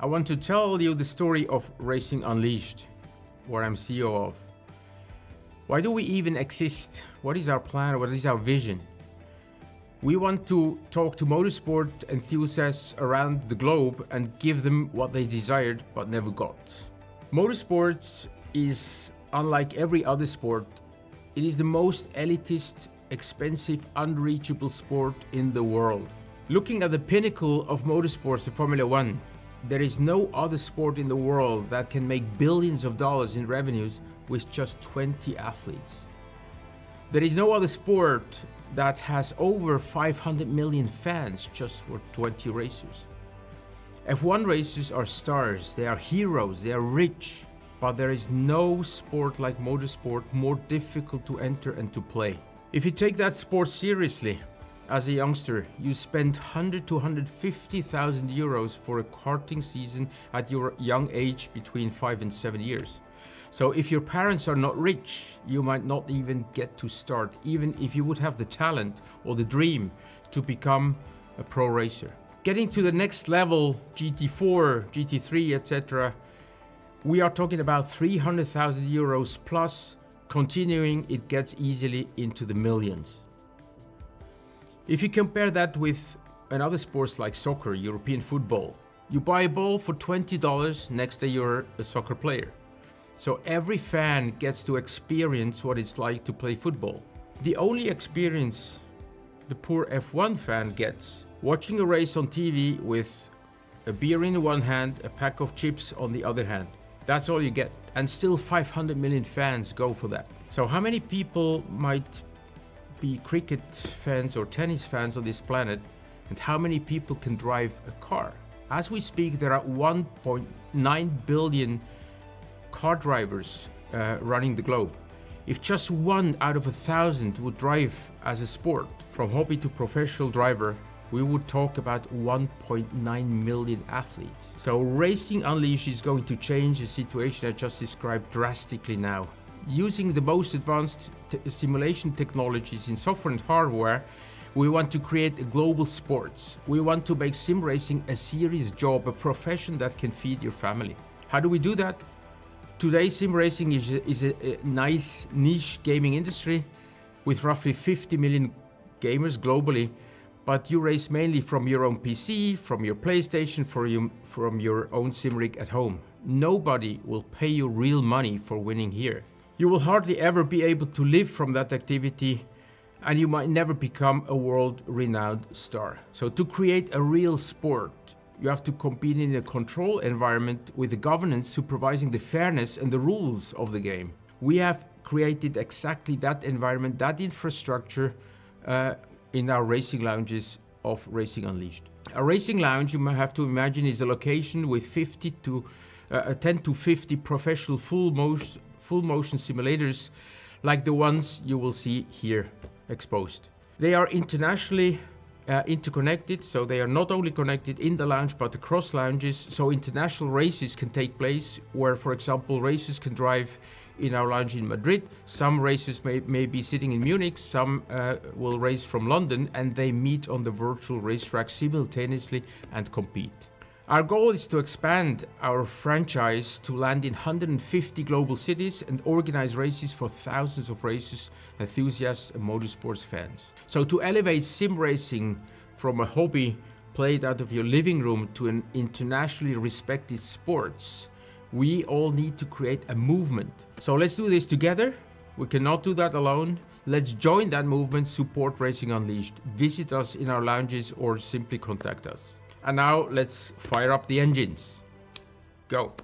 I want to tell you the story of Racing Unleashed, where I'm CEO of. Why do we even exist? What is our plan? What is our vision? We want to talk to motorsport enthusiasts around the globe and give them what they desired but never got. Motorsports is unlike every other sport. It is the most elitist, expensive, unreachable sport in the world. Looking at the pinnacle of motorsports, the Formula One, there is no other sport in the world that can make billions of dollars in revenues with just 20 athletes. There is no other sport that has over 500 million fans just for 20 racers. F1 racers are stars, they are heroes, they are rich, but there is no sport like motorsport more difficult to enter and to play. If you take that sport seriously, as a youngster, you spend 100 to 150,000 euros for a karting season at your young age between 5 and 7 years. So if your parents are not rich, you might not even get to start, even if you would have the talent or the dream to become a pro racer. Getting to the next level, GT4, GT3, etc., we are talking about 300,000 euros plus. Continuing, it gets easily into the millions. If you compare that with another sports like soccer, European football, you buy a ball for $20, next day you're a soccer player. So every fan gets to experience what it's like to play football. The only experience the poor F1 fan gets, watching a race on TV with a beer in one hand, a pack of chips on the other hand. That's all you get. And still 500 million fans go for that. So how many people might be cricket fans or tennis fans on this planet, and how many people can drive a car? As we speak, there are 1.9 billion car drivers running the globe. If just 1 out of 1,000 would drive as a sport, from hobby to professional driver, we would talk about 1.9 million athletes. So Racing Unleashed is going to change the situation I just described drastically now. Using the most advanced simulation technologies in software and hardware, we want to create a global sports. We want to make sim racing a serious job, a profession that can feed your family. How do we do that? Today, sim racing is a nice niche gaming industry with roughly 50 million gamers globally, but you race mainly from your own PC, from your PlayStation, from your own sim rig at home. Nobody will pay you real money for winning here. You will hardly ever be able to live from that activity, and you might never become a world-renowned star. So to create a real sport, you have to compete in a control environment with the governance supervising the fairness and the rules of the game. We have created exactly that environment, that infrastructure in our racing lounges of Racing Unleashed. A racing lounge, you might have to imagine, is a location with 10 to 50 professional full motion simulators like the ones you will see here exposed. They are internationally interconnected, so they are not only connected in the lounge but across lounges, so international races can take place where, for example, racers can drive in our lounge in Madrid. Some racers may be sitting in Munich, some will race from London, and they meet on the virtual racetrack simultaneously and compete. Our goal is to expand our franchise to land in 150 global cities and organize races for thousands of racers, enthusiasts and motorsports fans. So to elevate sim racing from a hobby played out of your living room to an internationally respected sports, we all need to create a movement. So let's do this together. We cannot do that alone. Let's join that movement, support Racing Unleashed. Visit us in our lounges or simply contact us. And now let's fire up the engines. Go.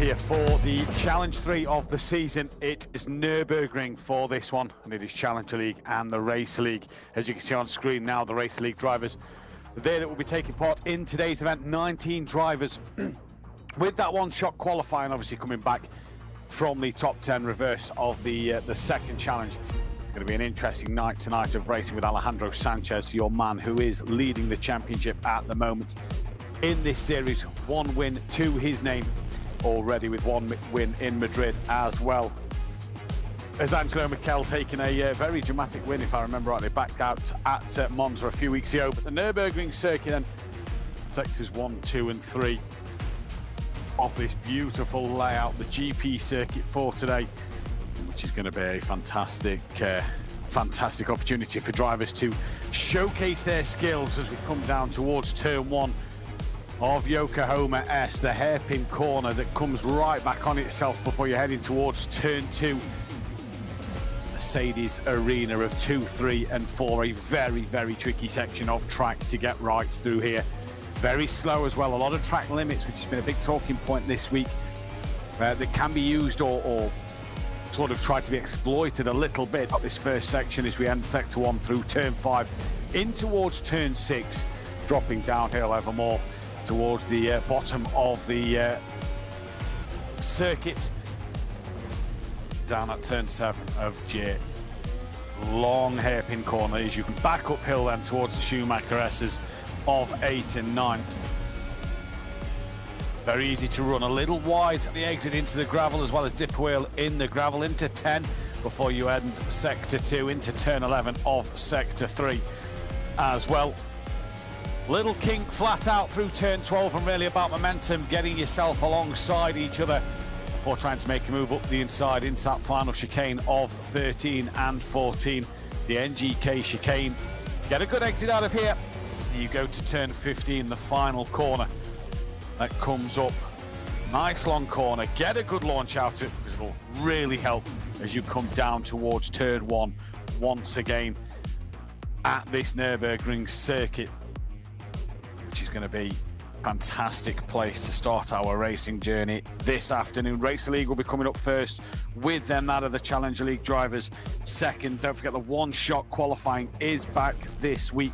here for the Challenge 3 of the season. It is Nürburgring for this one, and it is Challenger League and the Race League. As you can see on screen now, the Race League drivers there that will be taking part in today's event. 19 drivers with that one-shot qualifying, obviously coming back from the top 10 reverse of the second challenge. It's going to be an interesting night tonight of racing with Alejandro Sanchez, your man who is leading the championship at the moment in this series. One win to his name already, with one win in Madrid as well. As Angelo Michel taking a very dramatic win, if I remember rightly, back out at Monza a few weeks ago. But the Nürburgring circuit then, sectors 1, 2 and 3 of this beautiful layout, the GP circuit for today, which is going to be a fantastic opportunity for drivers to showcase their skills as we come down towards turn 1 of Yokohama S, the hairpin corner that comes right back on itself before you're heading towards turn 2. Mercedes Arena of 2, 3 and 4, a very, very tricky section of track to get right through here. Very slow as well, a lot of track limits, which has been a big talking point this week, that can be used or sort of tried to be exploited a little bit. This first section as we end sector 1 through turn 5 in towards turn 6, dropping downhill ever more towards the bottom of the circuit, down at turn 7 of J. Long hairpin corner as you can back uphill then towards the Schumacher S's of 8 and 9. Very easy to run, a little wide at the exit into the gravel, as well as dip wheel in the gravel into 10 before you end sector 2 into turn 11 of sector 3 as well. Little kink flat out through turn 12, and really about momentum, getting yourself alongside each other before trying to make a move up the inside into that final chicane of 13 and 14, the NGK chicane. Get a good exit out of here. You go to turn 15, the final corner that comes up. Nice long corner. Get a good launch out of it, because it will really help as you come down towards turn 1 once again at this Nürburgring circuit, which is going to be a fantastic place to start our racing journey this afternoon. Race League will be coming up first, with then that of the Challenger League drivers second. Don't forget the one-shot qualifying is back this week,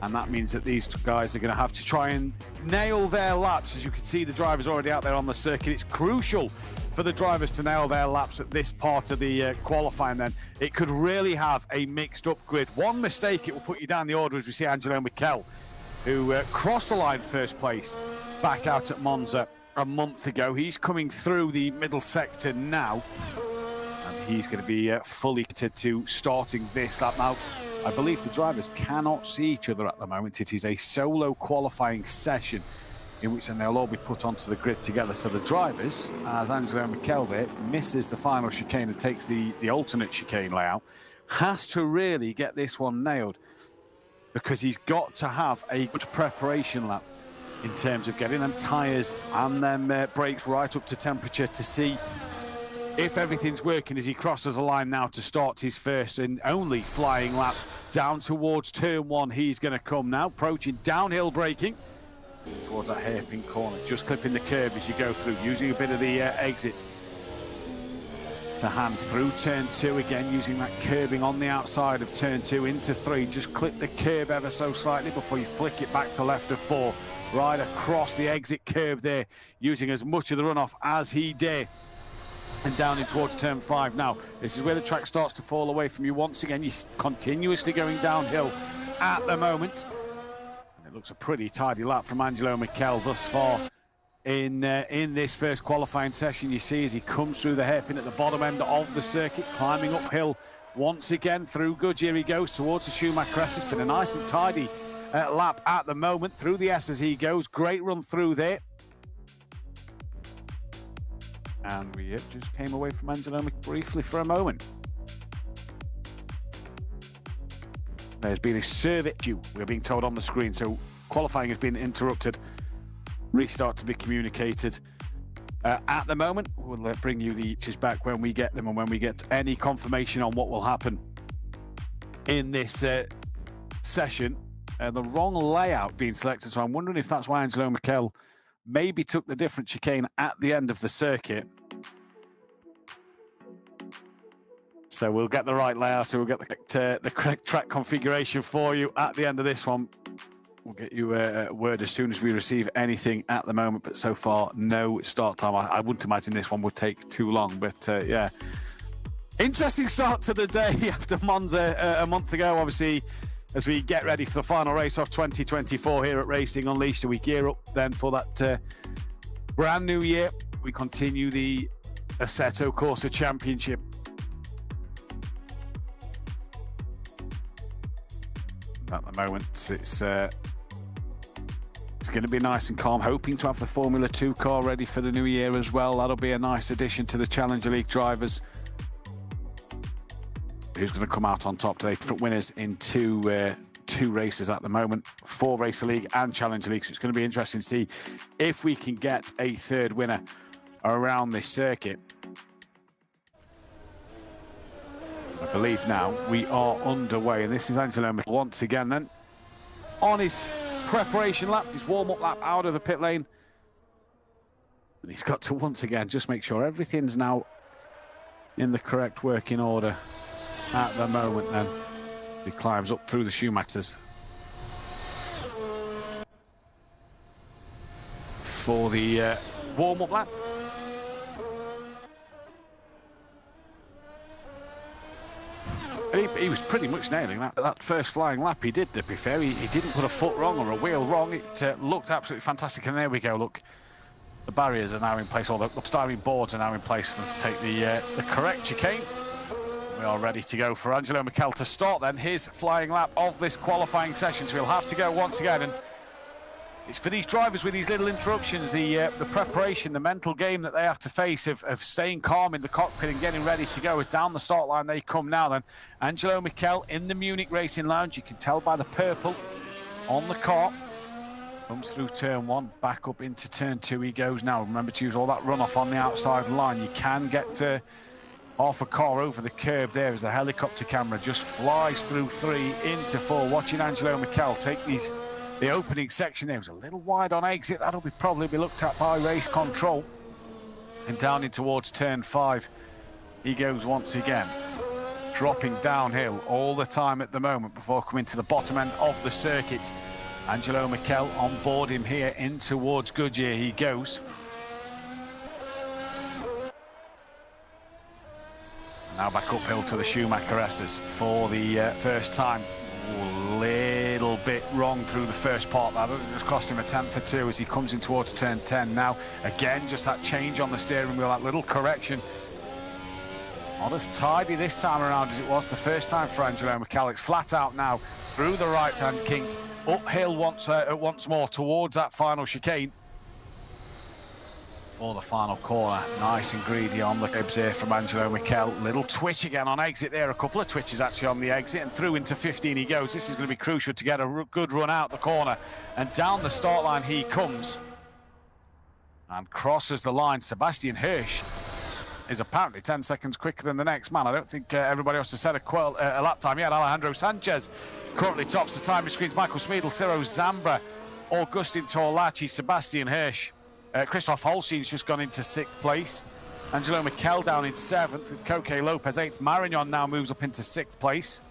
and that means that these guys are going to have to try and nail their laps. As you can see, the drivers already out there on the circuit. It's crucial for the drivers to nail their laps at this part of the qualifying. Then it could really have a mixed up grid. One mistake, it will put you down the order, as we see Angelo Michel, who crossed the line first place back out at Monza a month ago. He's coming through the middle sector now, and he's going to be fully committed to starting this lap. Now, I believe the drivers cannot see each other at the moment. It is a solo qualifying session in which then they'll all be put onto the grid together. So the drivers, as Angelo Michel there misses the final chicane and takes the alternate chicane layout, has to really get this one nailed, because he's got to have a good preparation lap in terms of getting them tyres and them brakes right up to temperature to see if everything's working as he crosses the line now to start his first and only flying lap down towards turn 1. He's going to come now, approaching downhill braking towards that hairpin corner, just clipping the curb as you go through, using a bit of the exit to hand through turn 2 again, using that curbing on the outside of turn 2 into 3. Just clip the curb ever so slightly before you flick it back to left of 4, right across the exit curb there, using as much of the runoff as he did. And down in towards turn 5 now. This is where the track starts to fall away from you once again. You're continuously going downhill at the moment. And it looks a pretty tidy lap from Angelo Michel thus far in this first qualifying session. You see as he comes through the hairpin at the bottom end of the circuit, climbing uphill once again through Goodyear. He goes towards the Schumacher S. It's been a nice and tidy lap at the moment through the S as he goes. Great run through there. And we just came away from Angelo briefly for a moment. There's been a service issue, we're being told on the screen, so qualifying has been interrupted. Restart to be communicated. At the moment, we'll bring you the itches back when we get them and when we get any confirmation on what will happen in this session. The wrong layout being selected, so I'm wondering if that's why Angelo Michel maybe took the different chicane at the end of the circuit. So we'll get the right layout, so we'll get the correct track configuration for you at the end of this one. We'll get you a word as soon as we receive anything at the moment, but so far, no start time. I wouldn't imagine this one would take too long, but yeah. Interesting start to the day after Monza a month ago, obviously, as we get ready for the final race of 2024 here at Racing Unleashed. We gear up then for that brand new year. We continue the Assetto Corsa Championship. At the moment, it's going to be nice and calm. Hoping to have the Formula 2 car ready for the new year as well. That'll be a nice addition to the Challenger League drivers. Who's going to come out on top today? Different winners in two races at the moment, 4 Racer League and Challenger League. So it's going to be interesting to see if we can get a third winner around this circuit. I believe now we are underway, and this is Angelo once again then on his preparation lap, his warm-up lap out of the pit lane. And he's got to once again just make sure everything's now in the correct working order at the moment then. He climbs up through the Schumachers for the warm-up lap. He was pretty much nailing that first flying lap he did, to be fair. He didn't put a foot wrong or a wheel wrong. It looked absolutely fantastic. And there we go, look. The barriers are now in place, all the styrene boards are now in place for them to take the correct chicane. We are ready to go for Angelo Michel to start then his flying lap of this qualifying session. So he'll have to go once again. And it's for these drivers with these little interruptions, the preparation, the mental game that they have to face of staying calm in the cockpit and getting ready to go as down the start line they come now then. Angelo Michel in the Munich Racing Lounge. You can tell by the purple on the car. Comes through turn 1, back up into turn 2 he goes now. Remember to use all that runoff on the outside line. You can get half a car over the curb there as the helicopter camera just flies through 3 into 4. Watching Angelo Michel take the opening section there. Was a little wide on exit. That'll probably be looked at by race control. And down in towards turn 5 he goes once again, dropping downhill all the time at the moment before coming to the bottom end of the circuit. Angelo Michel on board him here in towards Goodyear he goes. Now back uphill to the Schumacher S's for the first time. Ooh, little bit wrong through the first part. That just cost him a tenth or 2 as he comes in towards turn 10 now. Again, just that change on the steering wheel, that little correction. Not as tidy this time around as it was the first time for Angelo Michel. It's flat out now through the right-hand kink. Uphill once more towards that final chicane. For the final corner, nice and greedy on the ribs here from Angelo Michel. Little twitch again on exit there, a couple of twitches actually on the exit, and through into 15 he goes. This is going to be crucial to get a good run out the corner, and down the start line he comes and crosses the line. Sebastian Hirsch is apparently 10 seconds quicker than the next man. I don't think everybody else has set a lap time yet. Alejandro Sanchez currently tops the timing screens. Michael Smeedle, Ciro Zambra, Augustin Torlacci, Sebastian Hirsch. Christoph Holstein's just gone into 6th place. Angelo Michel down in 7th with Koke Lopez 8th. Marignon now moves up into 6th place.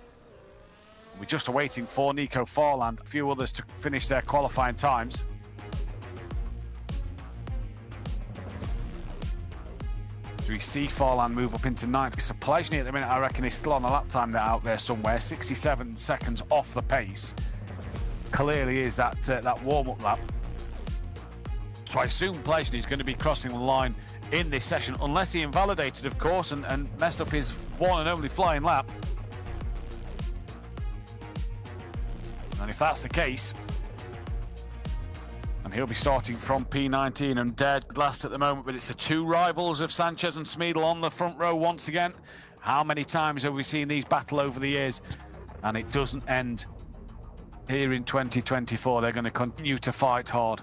We're just awaiting for Nico Farland, a few others to finish their qualifying times. As we see Farland move up into 9th. Saplezhny at the minute, I reckon, is still on a lap time out there somewhere, 67 seconds off the pace. Clearly is that warm-up lap. So I assume Plezhny is going to be crossing the line in this session, unless he invalidated, of course, and messed up his one and only flying lap. And if that's the case, and he'll be starting from P19 and dead last at the moment, but it's the 2 rivals of Sanchez and Smeedle on the front row once again. How many times have we seen these battle over the years? And it doesn't end here in 2024. They're going to continue to fight hard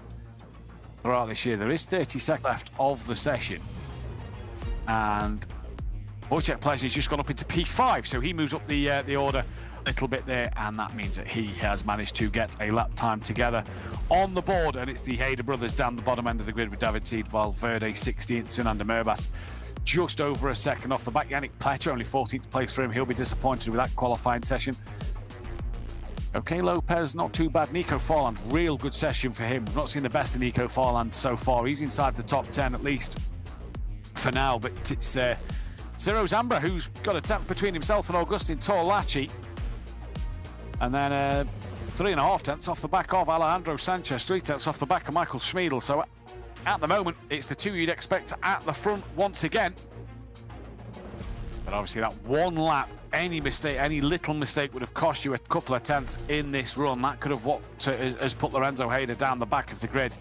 throughout this year. There is 30 seconds left of the session, and Wojciech Plezhny has just gone up into P5, so he moves up the order little bit there, and that means that he has managed to get a lap time together on the board. And it's the Hayder brothers down the bottom end of the grid with David Teed, Valverde 16th, Fernando Merbas just over a second off the back. Yannick Pletcher only 14th place for him. He'll be disappointed with that qualifying session. Okay, Lopez, not too bad. Nico Farland, real good session for him. We've not seen the best of Nico Farland so far. He's inside the top 10 at least for now, but it's Ciro Zambra who's got a tap between himself and Augustin Torlacci. And then 3.5 tenths off the back of Alejandro Sanchez, 3 tenths off the back of Michael Schmiedel. So at the moment, it's the two you'd expect at the front once again. But obviously that one lap, any mistake, any little mistake would have cost you a couple of tenths in this run. That could have has put Lorenzo Hayder down the back of the grid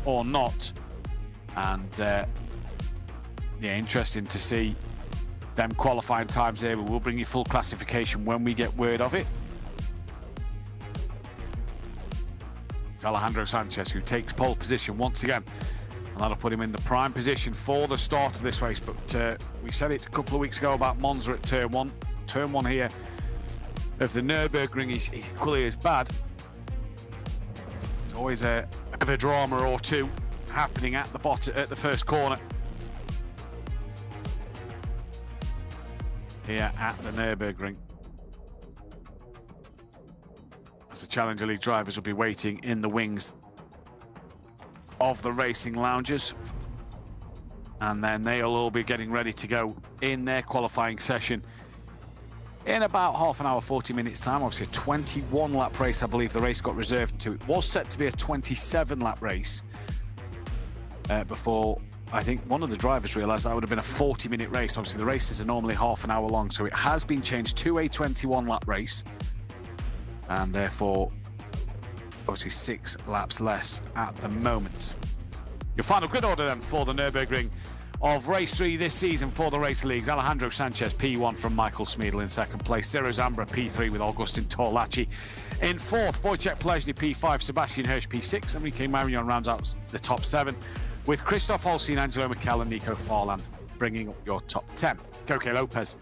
or not. And yeah, interesting to see them qualifying times here. We'll bring you full classification when we get word of it. It's Alejandro Sanchez who takes pole position once again, and that'll put him in the prime position for the start of this race. But we said it a couple of weeks ago about Monza at turn one. Turn one here of the Nürburgring is equally as bad. There's always a bit of a drama or two happening at the bottom, at the first corner here at the Nürburgring. As the Challenger League drivers will be waiting in the wings of the racing lounges, and then they'll all be getting ready to go in their qualifying session in about half an hour, 40 minutes time. Obviously a 21 lap race, I believe the race got reserved to. It was set to be a 27 lap race before I think one of the drivers realised that would have been a 40-minute race. Obviously the races are normally half an hour long, so it has been changed to a 21 lap race, and therefore obviously 6 laps less at the moment. Your final grid order then for the Nürburgring of race 3 this season for the race leagues: Alejandro Sanchez P1 from Michael Schmiedel in second place, Ciro Zambra P3 with Augustin Torlacci in fourth, Wojciech Plesny P5, Sebastian Hirsch P6, Enrique Marion rounds out the top 7 with Christoph Holstein, Angelo Mikel and Nico Farland bringing up your top 10. Koke Lopez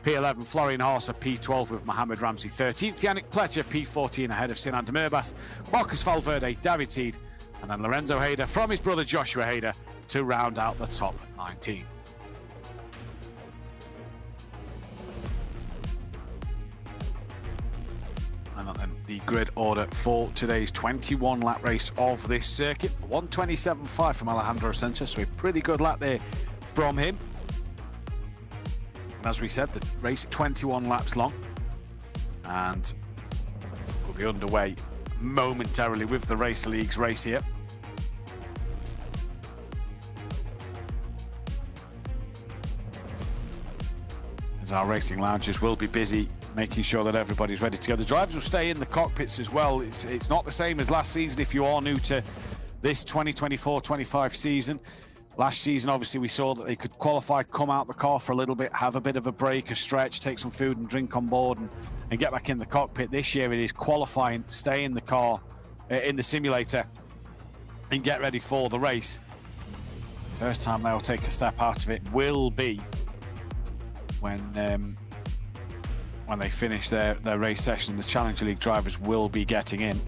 P11, Florian Harser P12 with Mohamed Ramsey 13th, Yannick Pletcher P14 ahead of Fernando Merbas, Marcus Valverde, David Teed, and then Lorenzo Hayder from his brother Joshua Hayder to round out the top 19. And then the grid order for today's 21 lap race of this circuit: 1:27.5 from Alejandro Sanchez, so a pretty good lap there from him. And as we said, the race 21 laps long, and we'll be underway momentarily with the Race Leagues race here. As our racing lounges will be busy making sure that everybody's ready to go. The drivers will stay in the cockpits as well. It's not the same as last season if you are new to this 2024-25 season. Last season, obviously, we saw that they could qualify, come out the car for a little bit, have a bit of a break, a stretch, take some food and drink on board and get back in the cockpit. This year it is qualifying, stay in the car, in the simulator, and get ready for the race. First time they'll take a step out of it will be when they finish their race session. The Challenger League drivers will be getting in.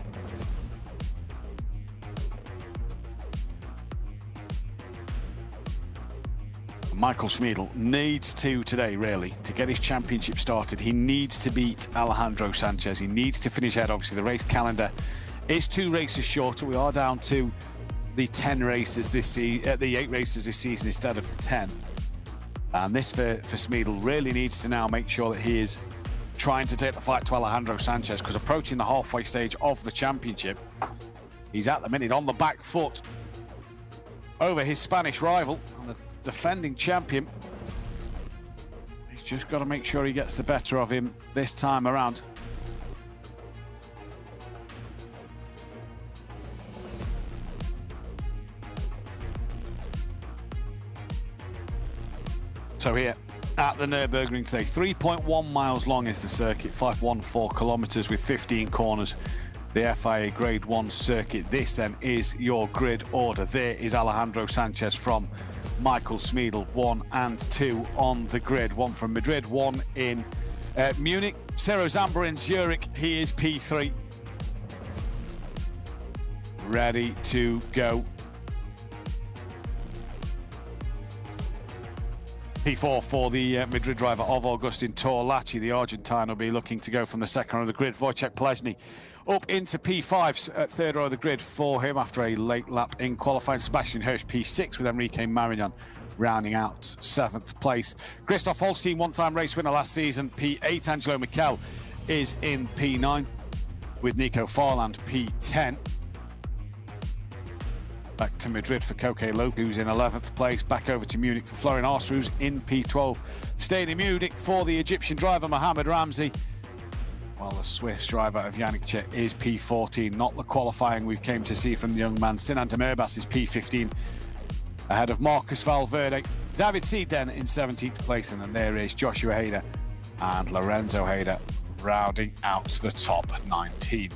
Michael Schmiedel needs to today, really, to get his championship started. He needs to beat Alejandro Sanchez. He needs to finish ahead. Obviously, the race calendar is 2 races shorter. We are down to the 10 races this season, the 8 races this season instead of the 10. And this for Schmiedel really needs to now make sure that he is trying to take the fight to Alejandro Sanchez, because approaching the halfway stage of the championship, he's at the minute on the back foot over his Spanish rival and the defending champion. He's just got to make sure he gets the better of him this time around. So here at the Nürburgring today, 3.1 miles long is the circuit, 514 kilometers with 15 corners. The FIA Grade 1 circuit. This then is your grid order. There is Alejandro Sanchez from Michael Schmiedel, 1 and 2 on the grid. 1 from Madrid, 1 in Munich, Ciro Zambra in Zurich, he is P3. Ready to go. P4 for the Madrid driver of Agustin Torlachi. The Argentine will be looking to go from the second row of the grid. Wojciech Plezny up into P5's third row of the grid for him after a late lap in qualifying. Sebastian Hirsch P6 with Enrique Marignan rounding out 7th place. Christoph Holstein, one-time race winner last season, P8. Angelo Michel is in P9 with Nico Farland P10. Back to Madrid for Koke Lope, who's in 11th place. Back over to Munich for Florian Arster, who's in P12. Staying in Munich for the Egyptian driver Mohamed Ramzi, while the Swiss driver of Yannick is P14. Not the qualifying we've came to see from the young man. Sinan Demirbas is P15, ahead of Marcus Valverde. David Seiden in 17th place, and then there is Joshua Hader and Lorenzo Hader rounding out the top 19.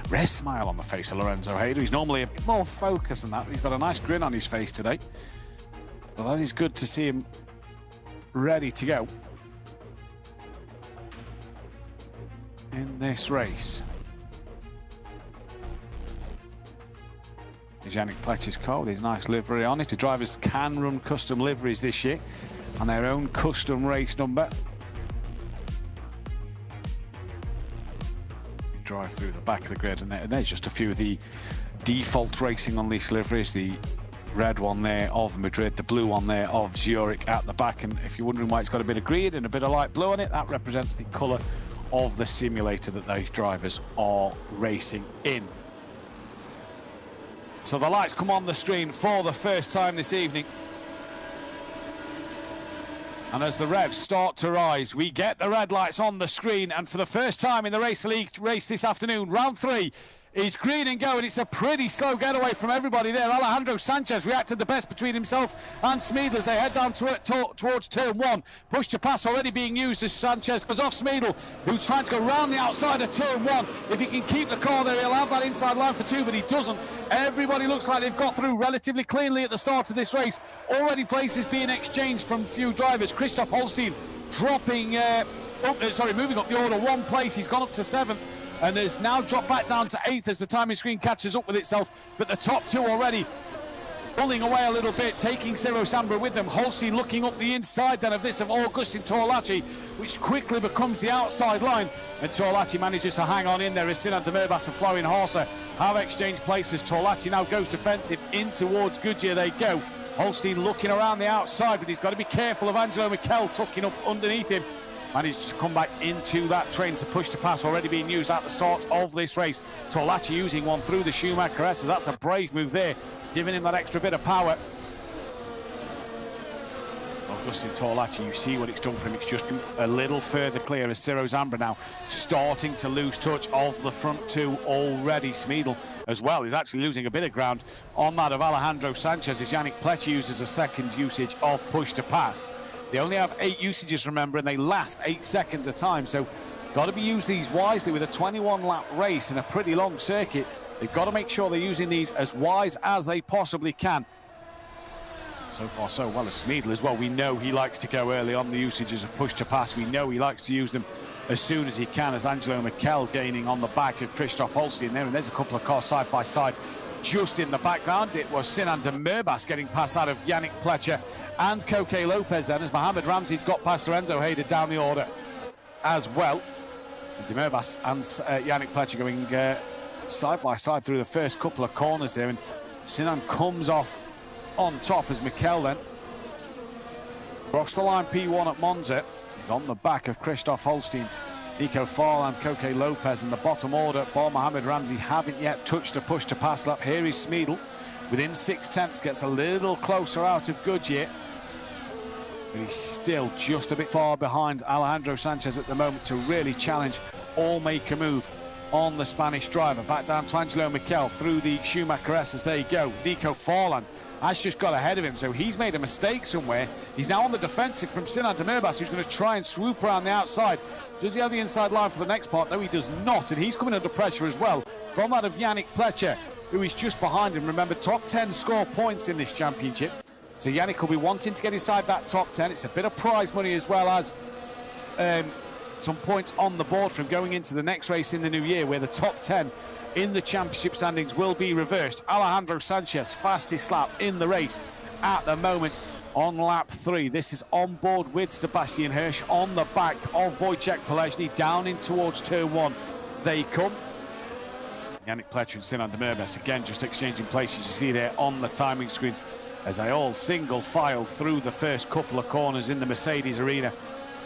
Rare smile on the face of Lorenzo Hader. He's normally a bit more focused than that, but he's got a nice grin on his face today. Well, that is good to see him ready to go in this race. There's Yannick Pletcher's car with his nice livery on it. The drivers can run custom liveries this year and their own custom race number. Drive through the back of the grid, and there's just a few of the default Racing Unleashed liveries. The red one there of Madrid, the blue one there of Zurich at the back, and if you're wondering why it's got a bit of green and a bit of light blue on it, that represents the colour of the simulator that those drivers are racing in. So the lights come on the screen for the first time this evening. And as the revs start to rise, we get the red lights on the screen. And for the first time in the Race League race this afternoon, round 3 is green and go. And it's a pretty slow getaway from everybody there. Alejandro Sanchez reacted the best between himself and Smeedle as they head down towards turn 1. Push to pass already being used as Sanchez goes off Smeedle, who's trying to go round the outside of turn 1. If he can keep the car there, he'll have that inside line for 2, but he doesn't. Everybody looks like they've got through relatively cleanly at the start of this race. Already places being exchanged from few drivers. Christoph Holstein dropping, moving up the order 1 place. He's gone up to 7th and has now dropped back down to 8th as the timing screen catches up with itself. But the top 2 already pulling away a little bit, taking Ciro Zambra with them. Holstein looking up the inside then of this of Agustin Torlachi, which quickly becomes the outside line. And Torlachi manages to hang on in there as Sinan Demirbas and Florian Horser have exchanged places. Torlachi now goes defensive in towards Goodyear they go. Holstein looking around the outside, but he's got to be careful of Angelo Michel tucking up underneath him. Managed to come back into that train to push to pass already being used at the start of this race. Torlachi using one through the Schumacher S's. That's a brave move there, giving him that extra bit of power. Agustin Torlachi, you see what it's done for him. It's just a little further clear as Ciro Zambra now starting to lose touch of the front 2 already. Smeedle as well is actually losing a bit of ground on that of Alejandro Sanchez as Yannick Pletcher uses a second usage of push to pass. They only have 8 usages, remember, and they last 8 seconds a time, so got to be used these wisely with a 21-lap race and a pretty long circuit. They've got to make sure they're using these as wise as they possibly can. So far, so well as Smeedle as well. We know he likes to go early on the usages of push to pass. We know he likes to use them as soon as he can, as Angelo Michel gaining on the back of Christoph Holstein there, and there's a couple of cars side by side. Just in the background, it was Sinan Demirbas getting past that of Yannick Pletcher and Koke Lopez then, as Mohamed Ramzi's got past Lorenzo Hader down the order as well. And Demirbas and Yannick Pletcher going side by side through the first couple of corners there, and Sinan comes off on top as Michel then crossed the line P1 at Monza. He's on the back of Christoph Holstein, Nico Farland, Koke Lopez, and the bottom order. Bar Mohamed Ramzi haven't yet touched a push to pass lap. Here is Smeedle within 6/10, gets a little closer out of Goodyear, but he's still just a bit far behind Alejandro Sanchez at the moment to really challenge or make a move on the Spanish driver. Back down to Angelo Michel through the Schumacher S as they go. Nico Farland has just got ahead of him, so he's made a mistake somewhere. He's now on the defensive from Sinan Demirbas, who's going to try and swoop around the outside. Does he have the inside line for the next part? No, he does not, and he's coming under pressure as well from that of Yannick Pletcher, who is just behind him. Remember, top 10 score points in this championship, so Yannick will be wanting to get inside that top 10. It's a bit of prize money as well as some points on the board from going into the next race in the new year, where the top 10 in the championship standings will be reversed. Alejandro Sanchez, fastest lap in the race at the moment on lap 3. This is on board with Sebastian Hirsch on the back of Wojciech Polezny. Down in towards turn 1 they come. Yannick Pletcher and Sinan Demirbaş again just exchanging places. You see there on the timing screens as they all single file through the first couple of corners in the Mercedes arena.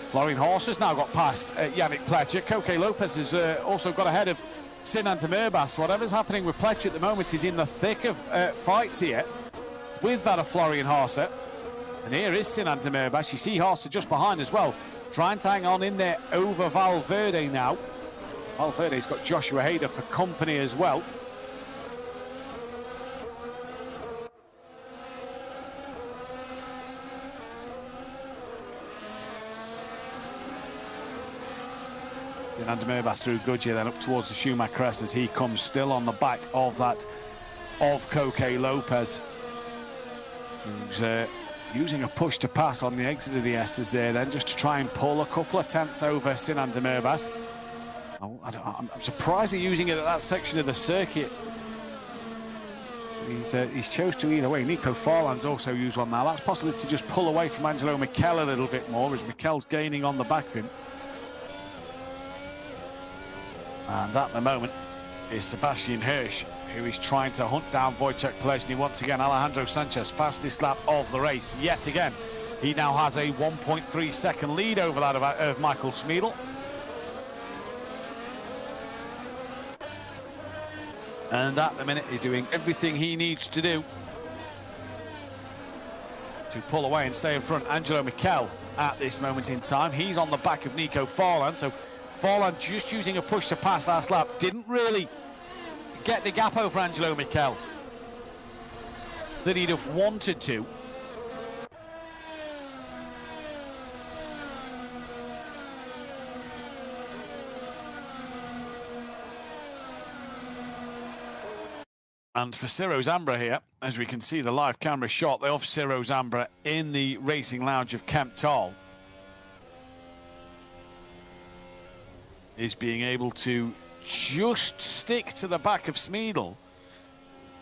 Florian Horst has now got past Yannick Pletcher. Koke Lopez has also got ahead of Sinan Demirbaş. Whatever's happening with Pletcher at the moment is in the thick of fights here with that of Florian Horst. And here is Sinan Demirbaş. You see Horst just behind as well, trying to hang on in there over Valverde now. Valverde's got Joshua Hader for company as well. Sinan Demirbaş through Goodyear, then up towards the Schumacher crest as he comes still on the back of that of Koke Lopez, who's using a push to pass on the exit of the S's there then, just to try and pull a couple of tenths over Sinan Demirbaş. I'm surprised they're using it at that section of the circuit. He's chose to either way. Nico Farland's also used one now. That's possibly to just pull away from Angelo Mikel a little bit more, as Mikel's gaining on the back of him. And at the moment is Sebastian Hirsch, who is trying to hunt down Wojciech Polezny once again. Alejandro Sanchez, fastest lap of the race yet again. He now has a 1.3 second lead over that of Michael Schmiedel. And at the minute he's doing everything he needs to do to pull away and stay in front. Angelo Mikel at this moment in time, he's on the back of Nico Farland. So Farland just using a push to pass last lap, didn't really get the gap over Angelo Mikel that he'd have wanted to. And for Ciro Zambra here, as we can see the live camera shot of Ciro Zambra in the racing lounge of Kemptal, is being able to just stick to the back of Schmiedel,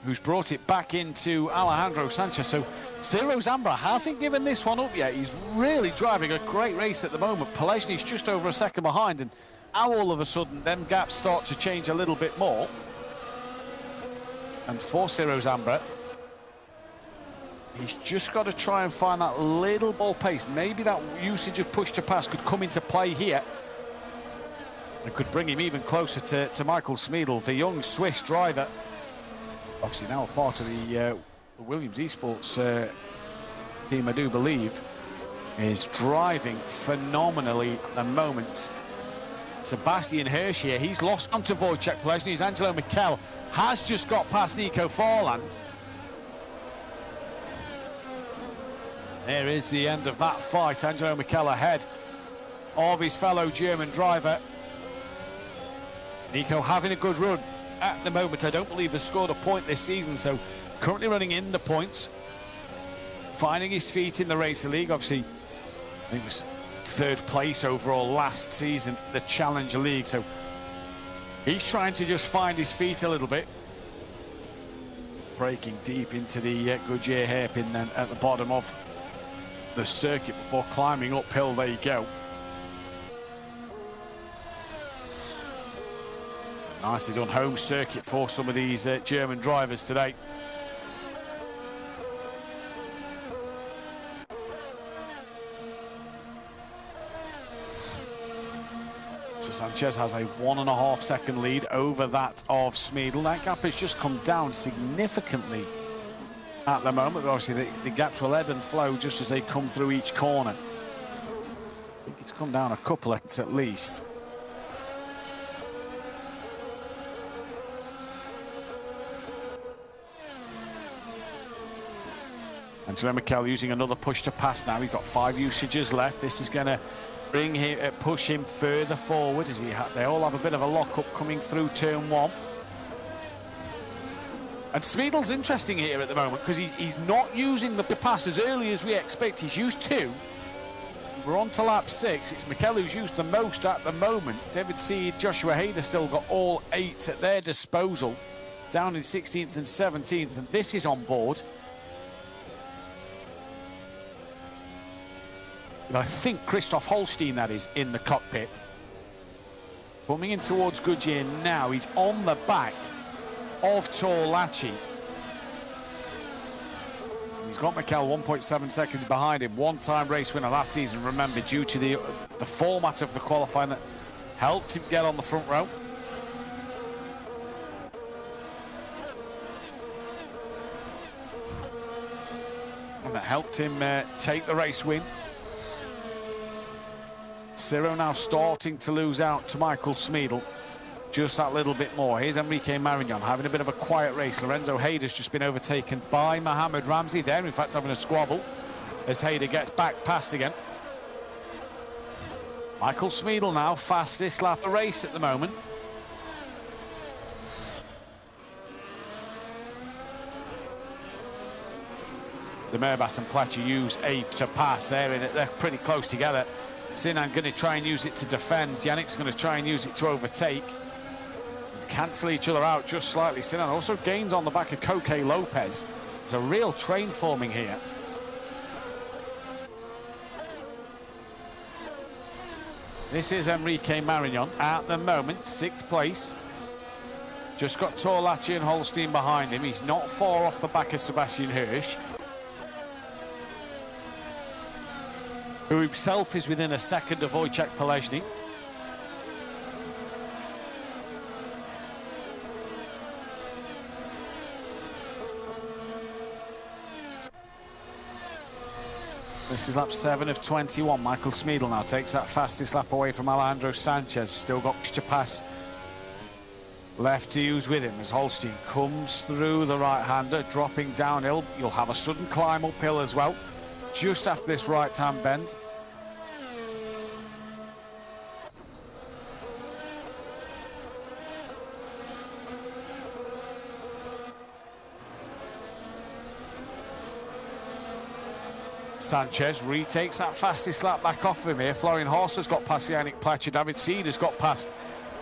who's brought it back into Alejandro Sanchez. So Ciro Zambra hasn't given this one up yet. He's really driving a great race at the moment. Polezny's just over a second behind, and now all of a sudden them gaps start to change a little bit more. And for Ciro Zambra, he's just got to try and find that little ball pace. Maybe that usage of push to pass could come into play here. It could bring him even closer to Michael Schmiedel, the young Swiss driver. Obviously now a part of the Williams Esports team, I do believe, is driving phenomenally at the moment. Sebastian Hirsch here, he's lost onto Wojciech Polezny. His Angelo Mikel has just got past Nico Farland. There is the end of that fight. Angelo Mikel ahead of his fellow German driver. Nico having a good run at the moment. I don't believe has scored a point this season, so currently running in the points, finding his feet in the Racer League. Obviously, I think it was third place overall last season, the Challenger League, so he's trying to just find his feet a little bit. Breaking deep into the Goodyear hairpin then at the bottom of the circuit before climbing uphill. There you go. Nicely done home circuit for some of these German drivers today. So Sanchez has a 1.5 second lead over that of Schmiedel. That gap has just come down significantly at the moment. But obviously the gaps will ebb and flow just as they come through each corner. I think it's come down a couple at least. Angelo Mikel using another push to pass now. He's got 5 usages left. This is going to bring him, push him further forward as they all have a bit of a lock-up coming through turn 1. And Schmiedel's interesting here at the moment because he's not using the pass as early as we expect. He's used 2. We're on to lap 6. It's Mikel who's used the most at the moment. David Seed, Joshua Hader still got all 8 at their disposal, down in 16th and 17th, and this is on board. I think Christoph Holstein, that is, in the cockpit. Coming in towards Goodyear now. He's on the back of Torlachi. He's got Mikel 1.7 seconds behind him. One-time race winner last season, remember, due to the format of the qualifying that helped him get on the front row. And that helped him take the race win. Ciro now starting to lose out to Michael Smeedle. Just that little bit more. Here's Enrique Marignon having a bit of a quiet race. Lorenzo Hader's just been overtaken by Mohamed Ramsey there, in fact having a squabble as Hader gets back past again. Michael Smeedle now fastest lap of the race at the moment. The Merbas and Pletcher use a to pass there, they're pretty close together. Sinan going to try and use it to defend. Yannick's going to try and use it to overtake. Cancel each other out just slightly. Sinan also gains on the back of Koke Lopez. There's a real train forming here. This is Enrique Marignon at the moment, 6th place. Just got Torlachi and Holstein behind him. He's not far off the back of Sebastian Hirsch, who himself is within a second of Wojciech Peleźny. This is lap 7 of 21. Michael Smeedle now takes that fastest lap away from Alejandro Sanchez. Still got to pass left to use with him as Holstein comes through the right-hander, dropping downhill. You'll have a sudden climb uphill as well, just after this right-hand bend. Sanchez retakes that fastest lap back off of him here. Florian Horst has got past Yannick Pletcher. David Seed has got past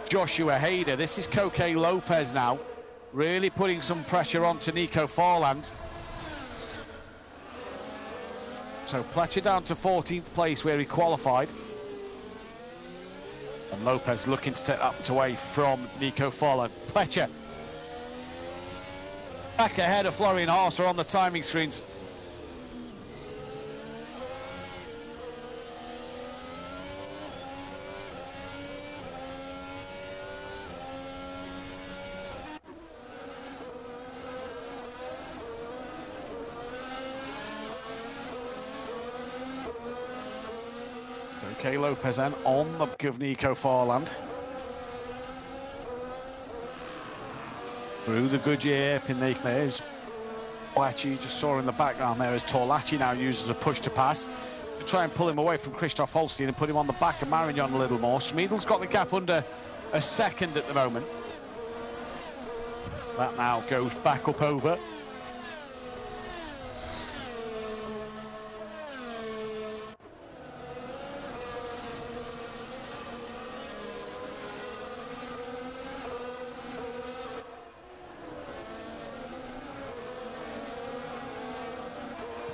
Joshua Hader. This is Koke Lopez now, really putting some pressure onto Nico Farland. So Pletcher down to 14th place where he qualified. And Lopez looking to take that away from Nico Farland. Pletcher back ahead of Florian Horst on the timing screens. Okay, Lopez then on the back of Nico Farland. Through the Goodyear pin there's Torlachi, just saw in the background there as Torlachi now uses a push to pass to try and pull him away from Christoph Holstein and put him on the back of Marignon a little more. Smeedle's got the gap under a second at the moment. So that now goes back up over.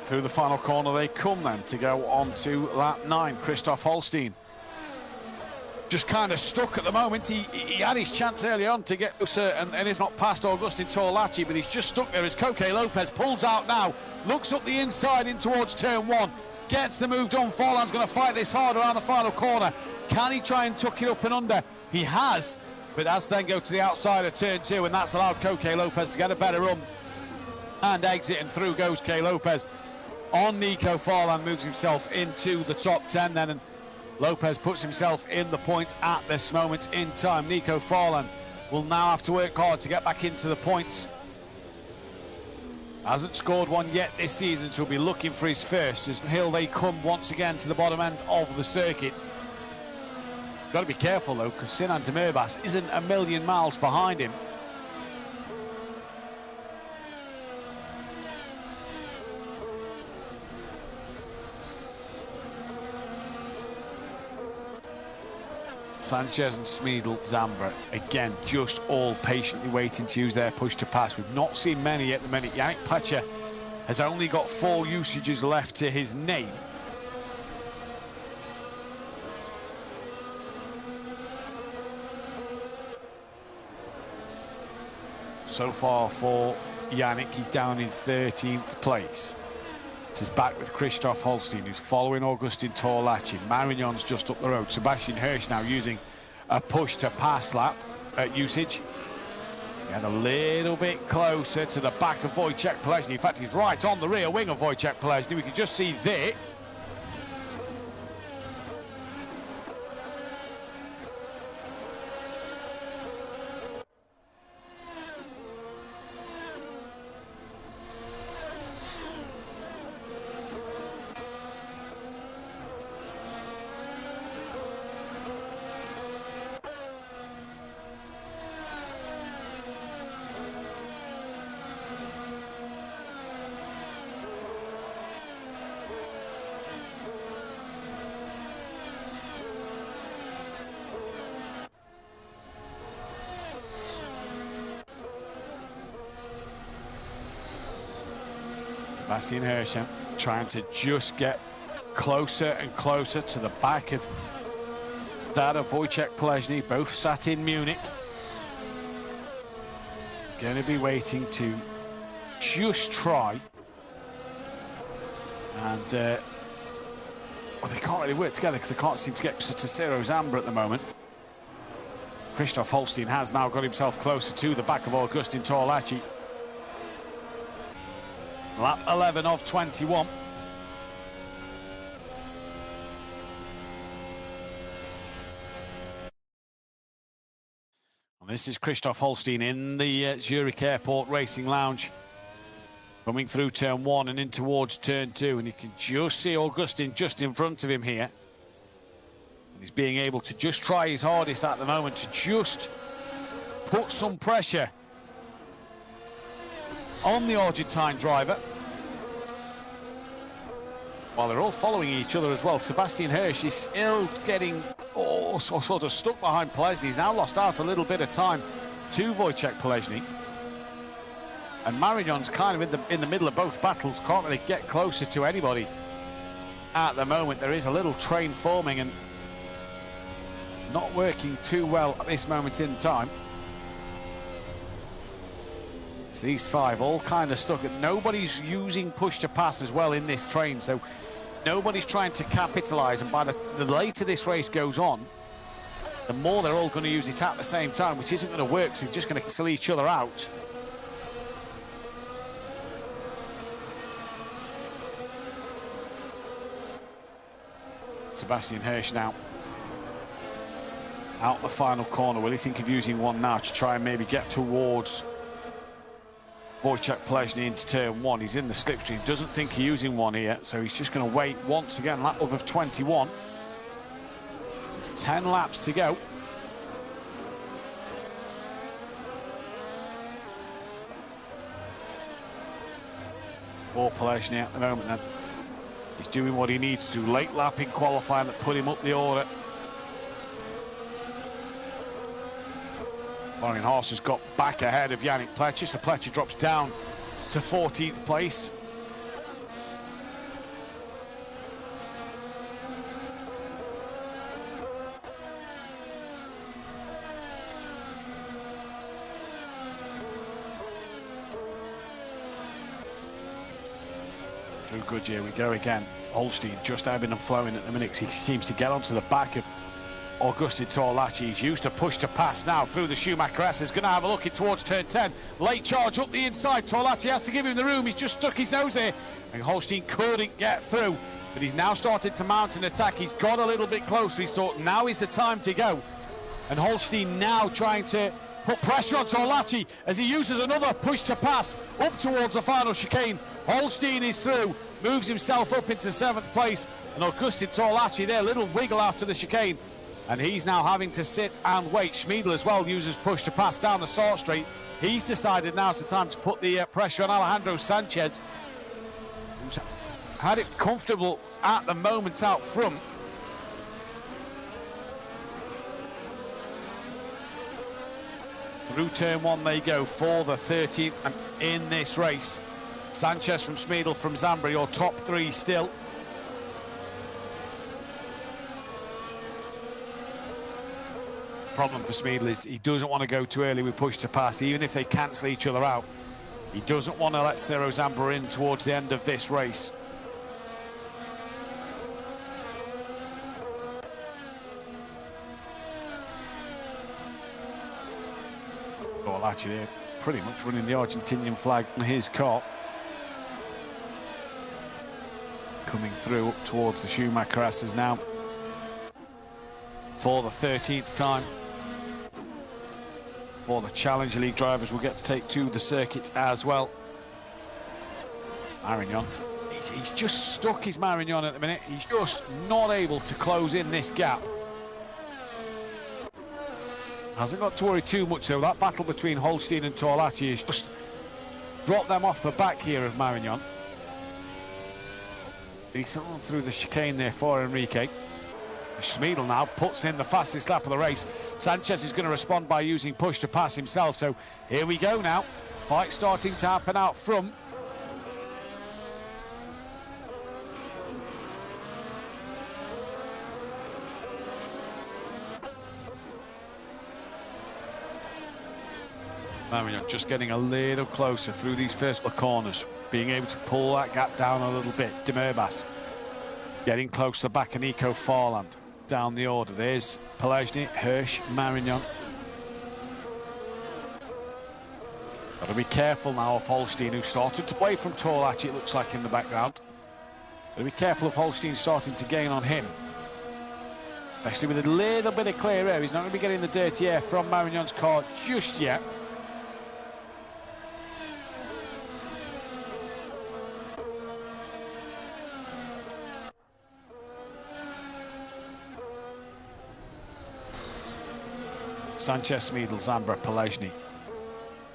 Through the final corner they come then to go on to lap 9. Christoph Holstein just kind of stuck at the moment. He had his chance earlier on to get closer and if not past Augustin Torlachi, but he's just stuck there as Koke Lopez pulls out now, looks up the inside in towards turn 1, gets the move done. Farland's going to fight this hard around the final corner. Can he try and tuck it up and under? He has, but has to then go to the outside of turn 2, and that's allowed Koke Lopez to get a better run and exit, and through goes K. Lopez. On Nico Farland, moves himself into the top 10 then, and Lopez puts himself in the points at this moment in time. Nico Farland will now have to work hard to get back into the points. Hasn't scored one yet this season, so he'll be looking for his first as here they come once again to the bottom end of the circuit. Got to be careful though, because Sinan Demirbas isn't a million miles behind him. Sanchez and Schmiedl, Zambra, again, just all patiently waiting to use their push to pass. We've not seen many at the minute. Yannick Plecher has only got 4 usages left to his name. So far for Yannick, he's down in 13th place. This is back with Christoph Holstein, who's following Augustin Torlaci. Marignon's just up the road. Sebastian Hirsch now using a push to pass lap usage. He had a little bit closer to the back of Wojciech Plezny. In fact, he's right on the rear wing of Wojciech Plezny. We can just see there. Sebastian Hirsch trying to just get closer and closer to the back of that of Wojciech Plezny, both sat in Munich. Going to be waiting to just try. And well, they can't really work together because they can't seem to get to Ciro Zambra at the moment. Christoph Holstein has now got himself closer to the back of Augustin Torlaci. Lap 11 of 21. And this is Christoph Holstein in the Zurich Airport Racing Lounge. Coming through turn 1 and in towards turn 2. And you can just see Augustin just in front of him here. And he's being able to just try his hardest at the moment to just put some pressure on the Argentine driver. While they're all following each other as well, Sebastian Hirsch is still getting sort of stuck behind Plezny. He's now lost out a little bit of time to Wojciech Plezny. And Marignon's kind of in the middle of both battles, can't really get closer to anybody at the moment. There is a little train forming and not working too well at this moment in time. It's these 5 all kind of stuck. Nobody's using push to pass as well in this train, so nobody's trying to capitalise. And by the later this race goes on, the more they're all going to use it at the same time, which isn't going to work, so they're just going to cancel each other out. Sebastian Hirsch now out the final corner. Will he think of using one now to try and maybe get towards Wojciech Plezny into turn 1? He's in the slipstream, doesn't think he's using one here, so he's just going to wait once again. Lap of 21. There's 10 laps to go. For Plezny at the moment then. He's doing what he needs to. Late lap in qualifying that put him up the order. Florian Haas has got back ahead of Yannick Plecher, so Plecher drops down to 14th place. Through Goodyear we go again. Holstein just ebbing and flowing at the minute. He seems to get onto the back of Augustin Torlaci. He's used a push to pass now through the Schumacher S. He's going to have a look in towards turn 10. Late charge up the inside. Torlaci has to give him the room. He's just stuck his nose here. And Holstein couldn't get through. But he's now started to mount an attack. He's got a little bit closer. He's thought now is the time to go. And Holstein now trying to put pressure on Torlaci as he uses another push to pass up towards the final chicane. Holstein is through, moves himself up into 7th place. And Augustin Torlaci there, little wiggle out of the chicane. And he's now having to sit and wait. Schmiedl as well uses push to pass down the Sart Straight. He's decided now's the time to put the pressure on Alejandro Sanchez, who's had it comfortable at the moment out front. Through turn one they go for the 13th and in this race. Sanchez from Smeedle from Zambra, your top three still. Problem for Smeedle is he doesn't want to go too early with push to pass, even if they cancel each other out. He doesn't want to let Ciro Zambra in towards the end of this race. Well, actually, they're pretty much running the Argentinian flag on his car. Coming through up towards the Schumacher S's now for the 13th time. For the Challenger League drivers will get to take to the circuit as well. Marignon, he's just stuck his Marignon at the minute. He's just not able to close in this gap. Hasn't got to worry too much though. That battle between Holstein and Torlacci has just dropped them off the back here of Marignon. Decent run through the chicane there for Enrique. Smeedle now puts in the fastest lap of the race. Sanchez is going to respond by using push to pass himself. So here we go now. Fight starting to happen out front. Marignon just getting a little closer through these first corners, being able to pull that gap down a little bit. De Murbas getting close to the back of Nico Farland. Down the order, there's Pelezny, Hirsch, Marignon. Got to be careful now of Holstein, who started to away from Torlacci, it looks like in the background. Got to be careful of Holstein starting to gain on him. Especially with a little bit of clear air. He's not going to be getting the dirty air from Marignon's car just yet. Sanchez, Smeedle, Zambra, Pelezny,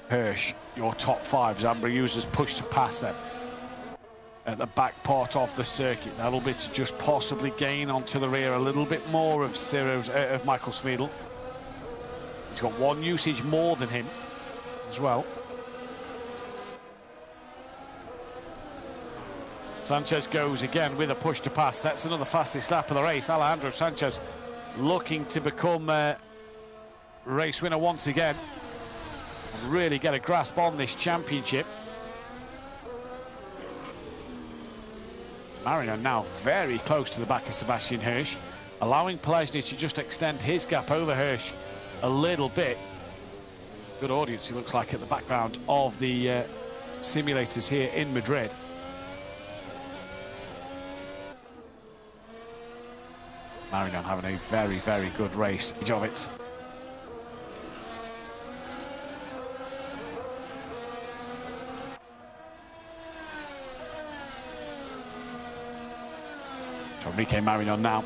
Hirsch, your top five. Zambra uses push to pass them at the back part of the circuit. That'll be to just possibly gain onto the rear a little bit more of Michael Smeedle. He's got one usage more than him as well. Sanchez goes again with a push to pass. That's another fastest lap of the race. Alejandro Sanchez looking to become race winner once again and really get a grasp on this championship. Marignon now very close to the back of Sebastian Hirsch, allowing Pelezny to just extend his gap over Hirsch a little bit. Good audience, he looks like, at the background of the simulators here in Madrid. Marignon having a very, very good race of it. Enrique Marignon now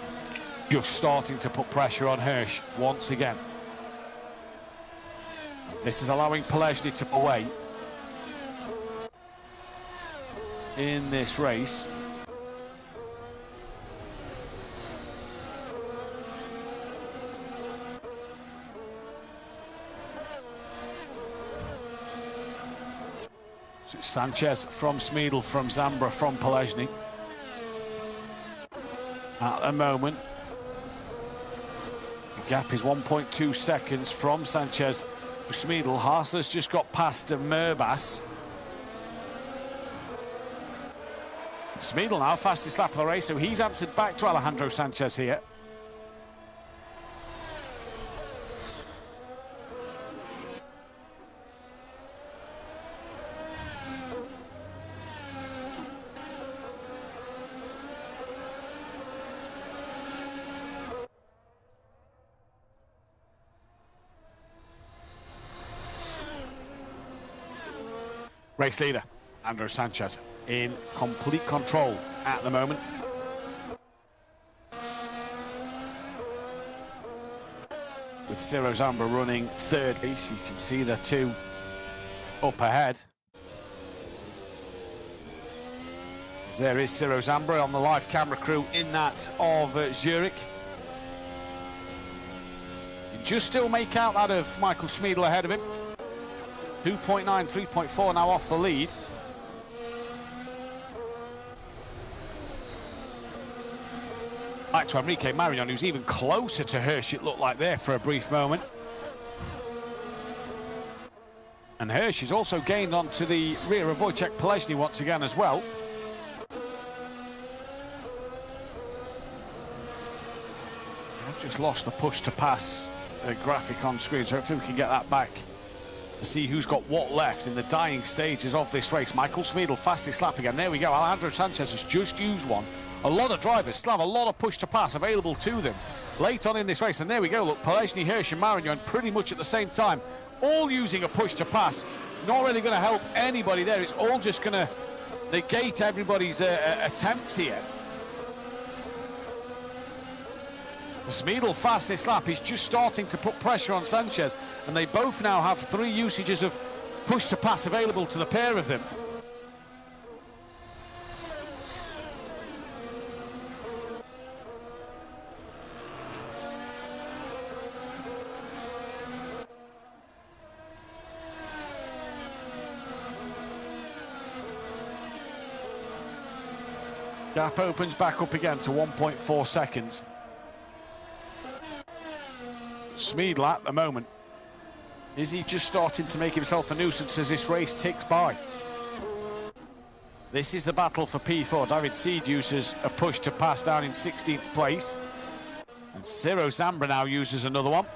just starting to put pressure on Hirsch once again. This is allowing Pelezny to pull away in this race. So it's Sanchez from Smeedle, from Zambra, from Pelezny. At the moment, the gap is 1.2 seconds from Sanchez to Smeedle. Haas has just got past Murbas. Smeedle now, fastest lap of the race, so he's answered back to Alejandro Sanchez here. Race leader, Andrew Sanchez, in complete control at the moment. With Ciro Zambra running third race, you can see the two up ahead. As there is Ciro Zambra on the live camera crew in that of Zurich. You just still make out that of Michael Smeedle ahead of him. 2.9, 3.4 now off the lead. Back to Enrique Marion, who's even closer to Hirsch, it looked like there for a brief moment. And Hirsch has also gained onto the rear of Wojciech Polesny once again as well. I've just lost the push to pass graphic on screen, so hopefully we can get that back to see who's got what left in the dying stages of this race. Michael Smeedle, fastest lap again. There we go. Alejandro Sanchez has just used one. A lot of drivers still have a lot of push to pass available to them late on in this race. And there we go. Look, Polesny, Hirsch and Marignon pretty much at the same time, all using a push to pass. It's not really going to help anybody there. It's all just going to negate everybody's attempts here. The Smeedle fastest lap is just starting to put pressure on Sanchez, and they both now have 3 usages of push to pass available to the pair of them. Gap opens back up again to 1.4 seconds. Smeedle at the moment, is he just starting to make himself a nuisance as this race ticks by? This is the battle for P4. David Seed uses a push to pass down in 16th place, and Ciro Zambra now uses another one.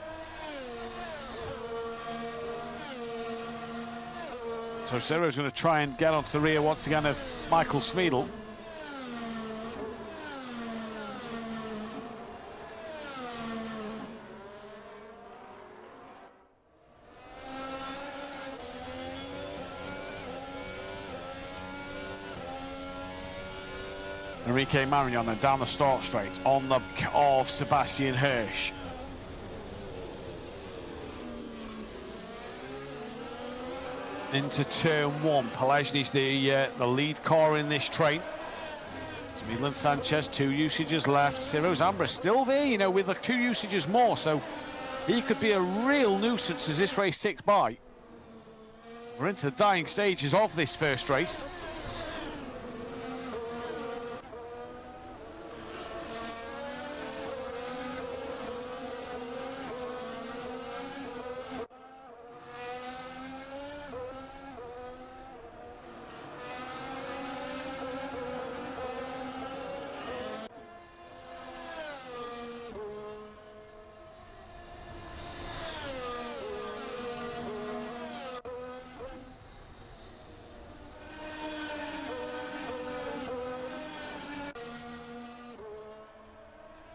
So Ciro's going to try and get onto the rear once again of Michael Smeedle. Enrique Marignon then down the start straight on the back of Sebastian Hirsch. Into turn 1. Polesny's the lead car in this train. Smeedle and Sanchez, 2 usages left. Ciro Zambra still there, you know, with the 2 usages more, so he could be a real nuisance as this race ticks by. We're into the dying stages of this first race.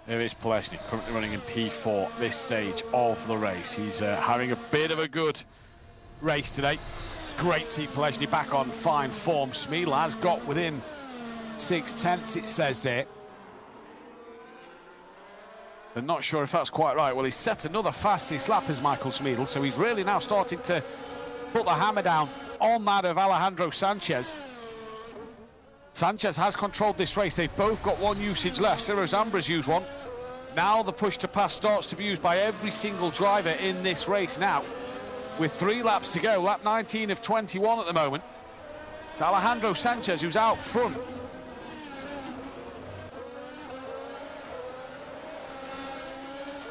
There is Polesny, currently running in P4 this stage of the race. He's having a bit of a good race today. Great to see Polesny back on fine form. Smeedle has got within 6/10, it says there. I'm not sure if that's quite right. Well, he's set another fastest lap as Michael Smeedle, so he's really now starting to put the hammer down on that of Alejandro Sanchez. Sanchez has controlled this race. They've both got 1 usage left. Ciro Zambra's used one. Now the push to pass starts to be used by every single driver in this race now. With 3 laps to go, lap 19 of 21 at the moment. It's Alejandro Sanchez who's out front.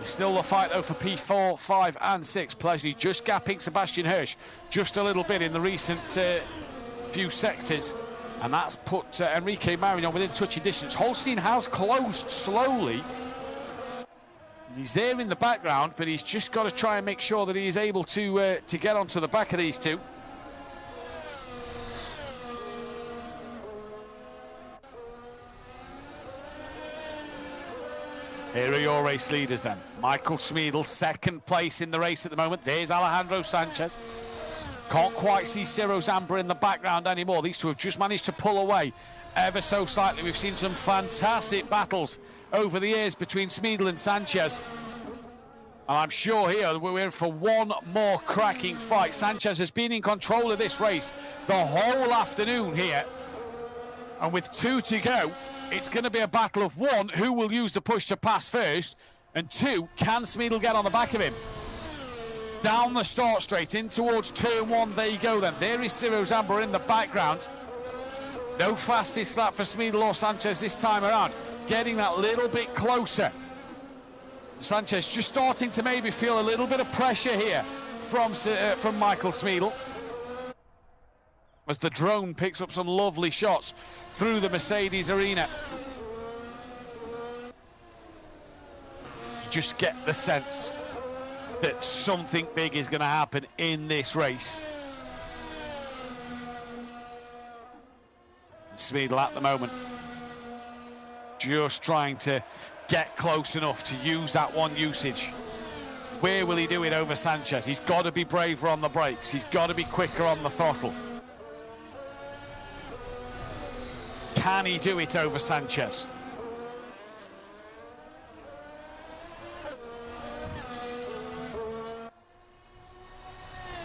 It's still the fight though for P4, 5 and 6. Polesny just gapping Sebastian Hirsch just a little bit in the recent few sectors. And that's put Enrique Marignon within touching distance. Holstein has closed slowly. He's there in the background, but he's just got to try and make sure that he is able to get onto the back of these 2. Here are your race leaders then. Michael Smeedle, 2nd place in the race at the moment. There's Alejandro Sanchez. Can't quite see Ciro Zambra in the background anymore. These 2 have just managed to pull away ever so slightly. We've seen some fantastic battles over the years between Smeedle and Sanchez. And I'm sure here we're in for one more cracking fight. Sanchez has been in control of this race the whole afternoon here. And with 2 to go, it's going to be a battle of 1, who will use the push to pass first, and 2, can Smeedle get on the back of him? down the start straight in towards turn 1. There you go then. There is Ciro Zambra in the background. No fastest lap for Smeedle or Sanchez this time around. Getting that little bit closer. Sanchez just starting to maybe feel a little bit of pressure here from Michael Smeedle, as the drone picks up some lovely shots through the Mercedes arena. You just get the sense that something big is going to happen in this race. Smeedle at the moment just trying to get close enough to use that one usage. Where will he do it over Sanchez? He's got to be braver on the brakes. He's got to be quicker on the throttle. Can he do it over Sanchez?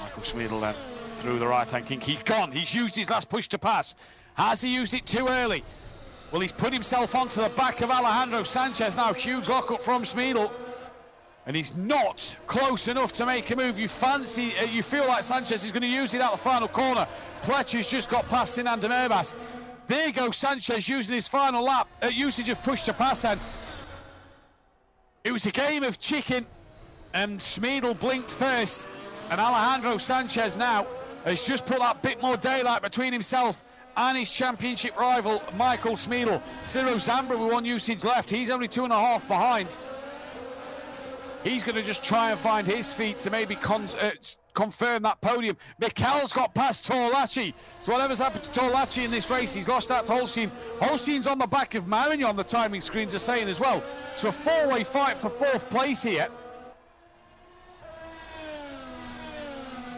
Michael Smeedle then through the right-hand kink. He's gone. He's used his last push to pass. Has he used it too early? Well, he's put himself onto the back of Alejandro Sanchez now. Huge lockup from Smeedle. And he's not close enough to make a move. You feel like Sanchez is going to use it out the final corner. Pletcher's just got past Sinan Demerbas. There goes Sanchez using his final lap usage of push to pass then. It was a game of chicken, and Smeedle blinked first. And Alejandro Sanchez now has just put that bit more daylight between himself and his championship rival, Michael Smeedle. Ciro Zambra with one usage left. He's only 2.5 behind. He's going to just try and find his feet to maybe confirm that podium. Mikel's got past Torlachi. So whatever's happened to Torlachi in this race, he's lost out to Holstein. Holstein's on the back of Marignon, the timing screens are saying as well. So a four-way fight for 4th place here.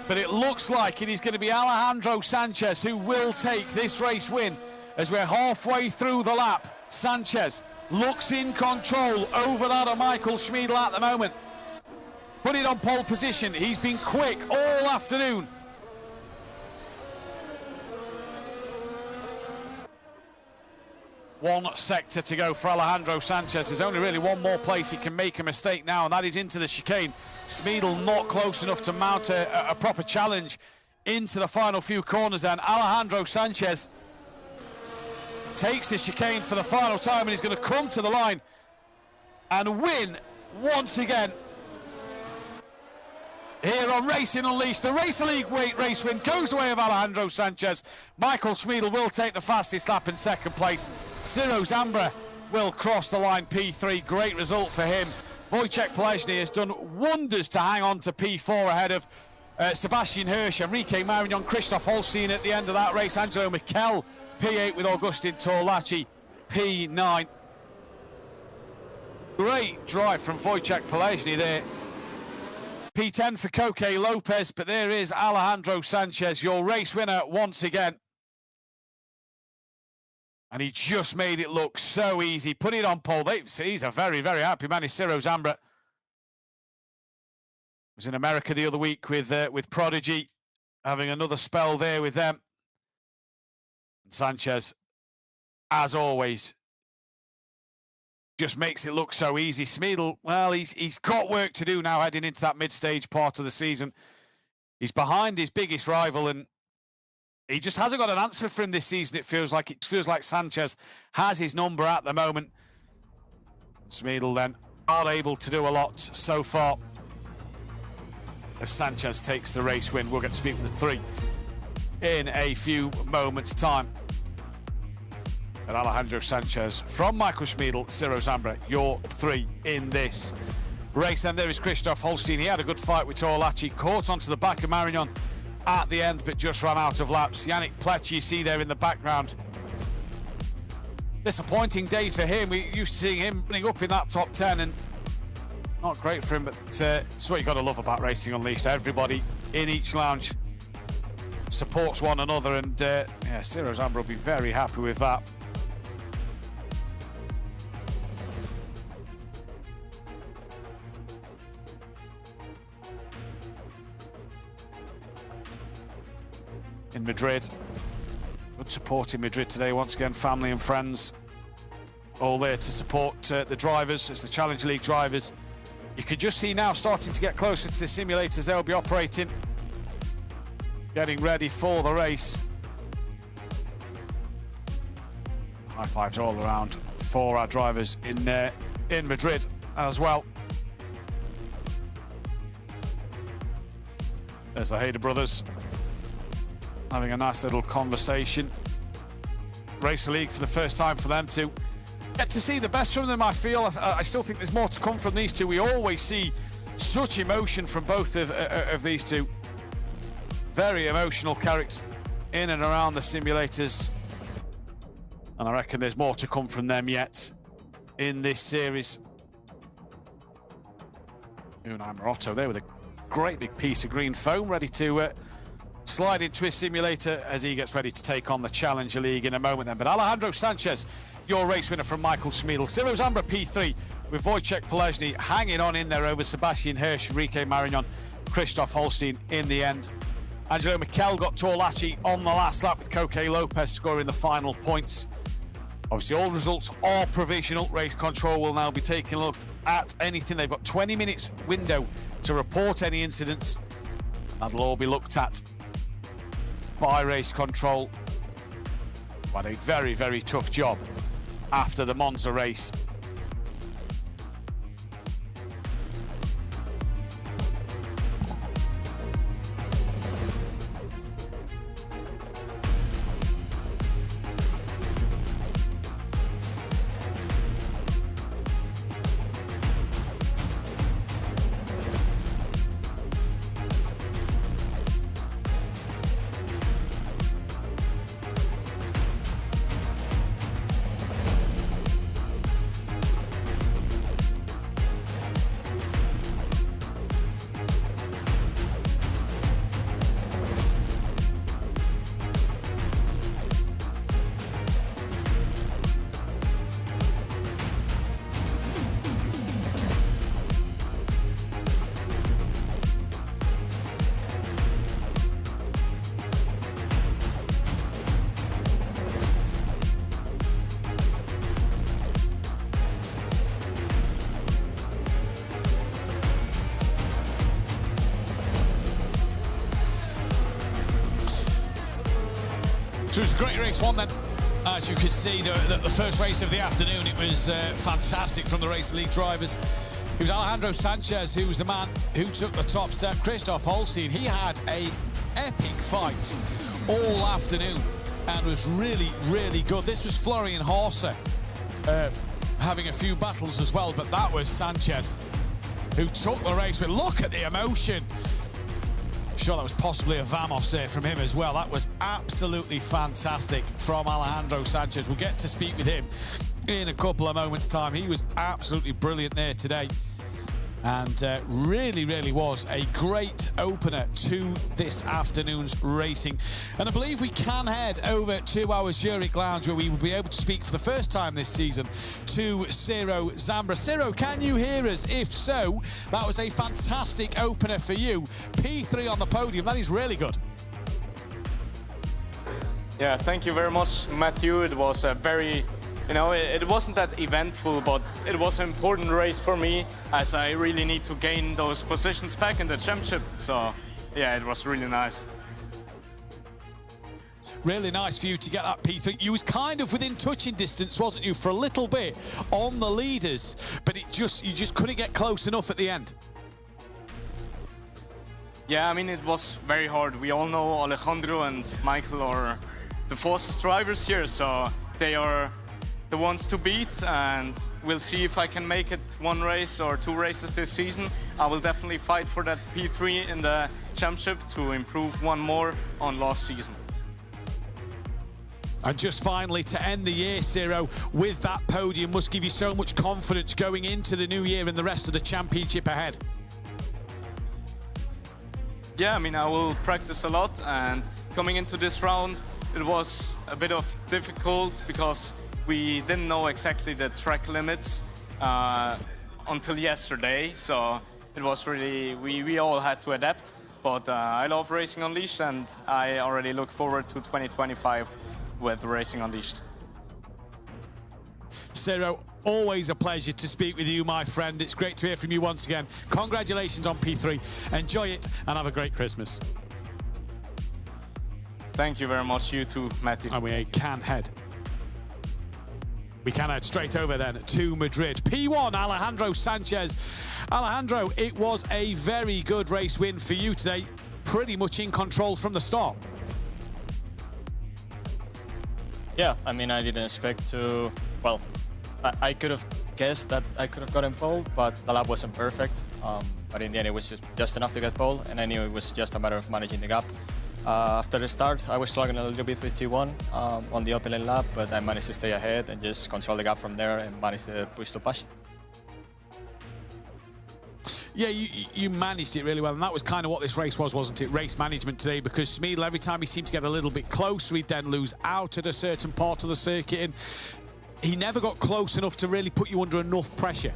But it looks like it is going to be Alejandro Sanchez who will take this race win as we're halfway through the lap. Sanchez looks in control over that of Michael Smeedle at the moment. Put it on pole position. He's been quick all afternoon. One sector to go for Alejandro Sanchez. There's only really one more place he can make a mistake now, and that is into the chicane. Smeedle not close enough to mount a proper challenge into the final few corners, and Alejandro Sanchez takes the chicane for the final time, and he's going to come to the line and win once again here on Racing Unleashed. The Race League race win goes the way of Alejandro Sanchez. Michael Smeedle will take the fastest lap in 2nd place. Ciro Zambra will cross the line P3. Great result for him. Wojciech Plezny has done wonders to hang on to P4 ahead of Sebastian Hirsch, Enrique Marignon, Christoph Holstein at the end of that race. Angelo Mikel P8 with Augustin Torlachi P9. Great drive from Wojciech Plezny there. P10 for Koke Lopez, but there is Alejandro Sanchez, your race winner once again. And he just made it look so easy. Put it on pole. He's a very, very happy man. Is Ciro Zambra. Was in America the other week with Prodigy, having another spell there with them. And Sanchez, as always, just makes it look so easy. Smeedle, well, he's got work to do now heading into that mid-stage part of the season. He's behind his biggest rival, and he just hasn't got an answer for him this season. It feels like Sanchez has his number at the moment. Smeedle then not able to do a lot so far. As Sanchez takes the race win, we'll get to speak with the 3 in a few moments' time. And Alejandro Sanchez from Michael Smeedle, Ciro Zambra, your 3 in this race. And there is Christoph Holstein. He had a good fight with Torlachi, caught onto the back of Marignon at the end, but just ran out of laps. Yannick Pletcher, you see there in the background. Disappointing day for him. We used to seeing him running up in that top 10, and not great for him, but it's what you got to love about Racing Unleashed. Everybody in each lounge supports one another, and yeah, Ciro Zambra will be very happy with that. In Madrid, good support in Madrid today. Once again, family and friends all there to support the drivers as the Challenge League drivers You can just see now starting to get closer to the simulators they'll be operating. Getting ready for the race. High fives all around for our drivers in Madrid as well. There's the Hayder brothers having a nice little conversation. Race League for the first time for them to get to see the best from them. I feel I still think there's more to come from these two. We always see such emotion from both of these two. Very emotional characters in and around the simulators, and I reckon there's more to come from them yet in this series. Unai Morotto there with a great big piece of green foam ready to slide into his simulator as he gets ready to take on the Challenger League in a moment then. But Alejandro Sanchez, your race winner from Michael Schmiedel. Ciro Zambra P3 with Wojciech Polezny hanging on in there over Sebastian Hirsch, Enrique Marignon, Christoph Holstein in the end. Angelo Mikel got Torlacci on the last lap with Koke Lopez scoring the final points. Obviously all results are provisional. Race control will now be taking a look at anything. They've got 20 minutes window to report any incidents. That'll all be looked at by race control. But a very, very tough job after the Monza race. So it was a great race one then. As you could see, the first race of the afternoon, it was fantastic from the Race League drivers. It was Alejandro Sanchez who was the man who took the top step. Christoph Holstein, he had an epic fight all afternoon and was really, really good. This was Florian Horser having a few battles as well, but that was Sanchez who took the race. But look at the emotion. Sure, that was possibly a Vamos there from him as well. That was absolutely fantastic from Alejandro Sanchez. We'll get to speak with him in a couple of moments' time. He was absolutely brilliant there today. And really, really was a great opener to this afternoon's racing. And I believe we can head over to our Zurich Lounge where we will be able to speak for the first time this season to Ciro Zambra. Ciro, can you hear us? If so, that was a fantastic opener for you. P3 on the podium, that is really good. Yeah, thank you very much, Matthew. It was a very... You know, it wasn't that eventful, but it was an important race for me as I really need to gain those positions back in the championship. So, yeah, it was really nice. Really nice for you to get that P3. You was kind of within touching distance, wasn't you, for a little bit on the leaders, but you just couldn't get close enough at the end. Yeah, I mean, it was very hard. We all know Alejandro and Michael are the fastest drivers here, so they are the ones to beat, and we'll see if I can make it one race or two races this season. I will definitely fight for that P3 in the championship to improve one more on last season. And just finally, to end the year, Ciro, with that podium must give you so much confidence going into the new year and the rest of the championship ahead. Yeah, I mean, I will practice a lot, and coming into this round, it was a bit of difficult because we didn't know exactly the track limits until yesterday, so it was really, we all had to adapt. But I love Racing Unleashed, and I already look forward to 2025 with Racing Unleashed. Ciro, Always a pleasure to speak with you, my friend. It's great to hear from you once again. Congratulations on P3. Enjoy it and have a great Christmas. Thank you very much. You too, Matthew. And we can head straight over then to Madrid. P1, Alejandro Sanchez. Alejandro, it was a very good race win for you today. Pretty much in control from the start. Yeah, I mean, I didn't expect to, well, I could have guessed that I could have gotten pole, but the lap wasn't perfect. But in the end, it was just enough to get pole, and I knew it was just a matter of managing the gap. After the start, I was struggling a little bit with T1 on the opening lap, but I managed to stay ahead and just control the gap from there and managed to push to pass. Yeah, you managed it really well, and that was kind of what this race was, wasn't it? Race management today, because Smeedle, every time he seemed to get a little bit closer, he'd then lose out at a certain part of the circuit, and he never got close enough to really put you under enough pressure.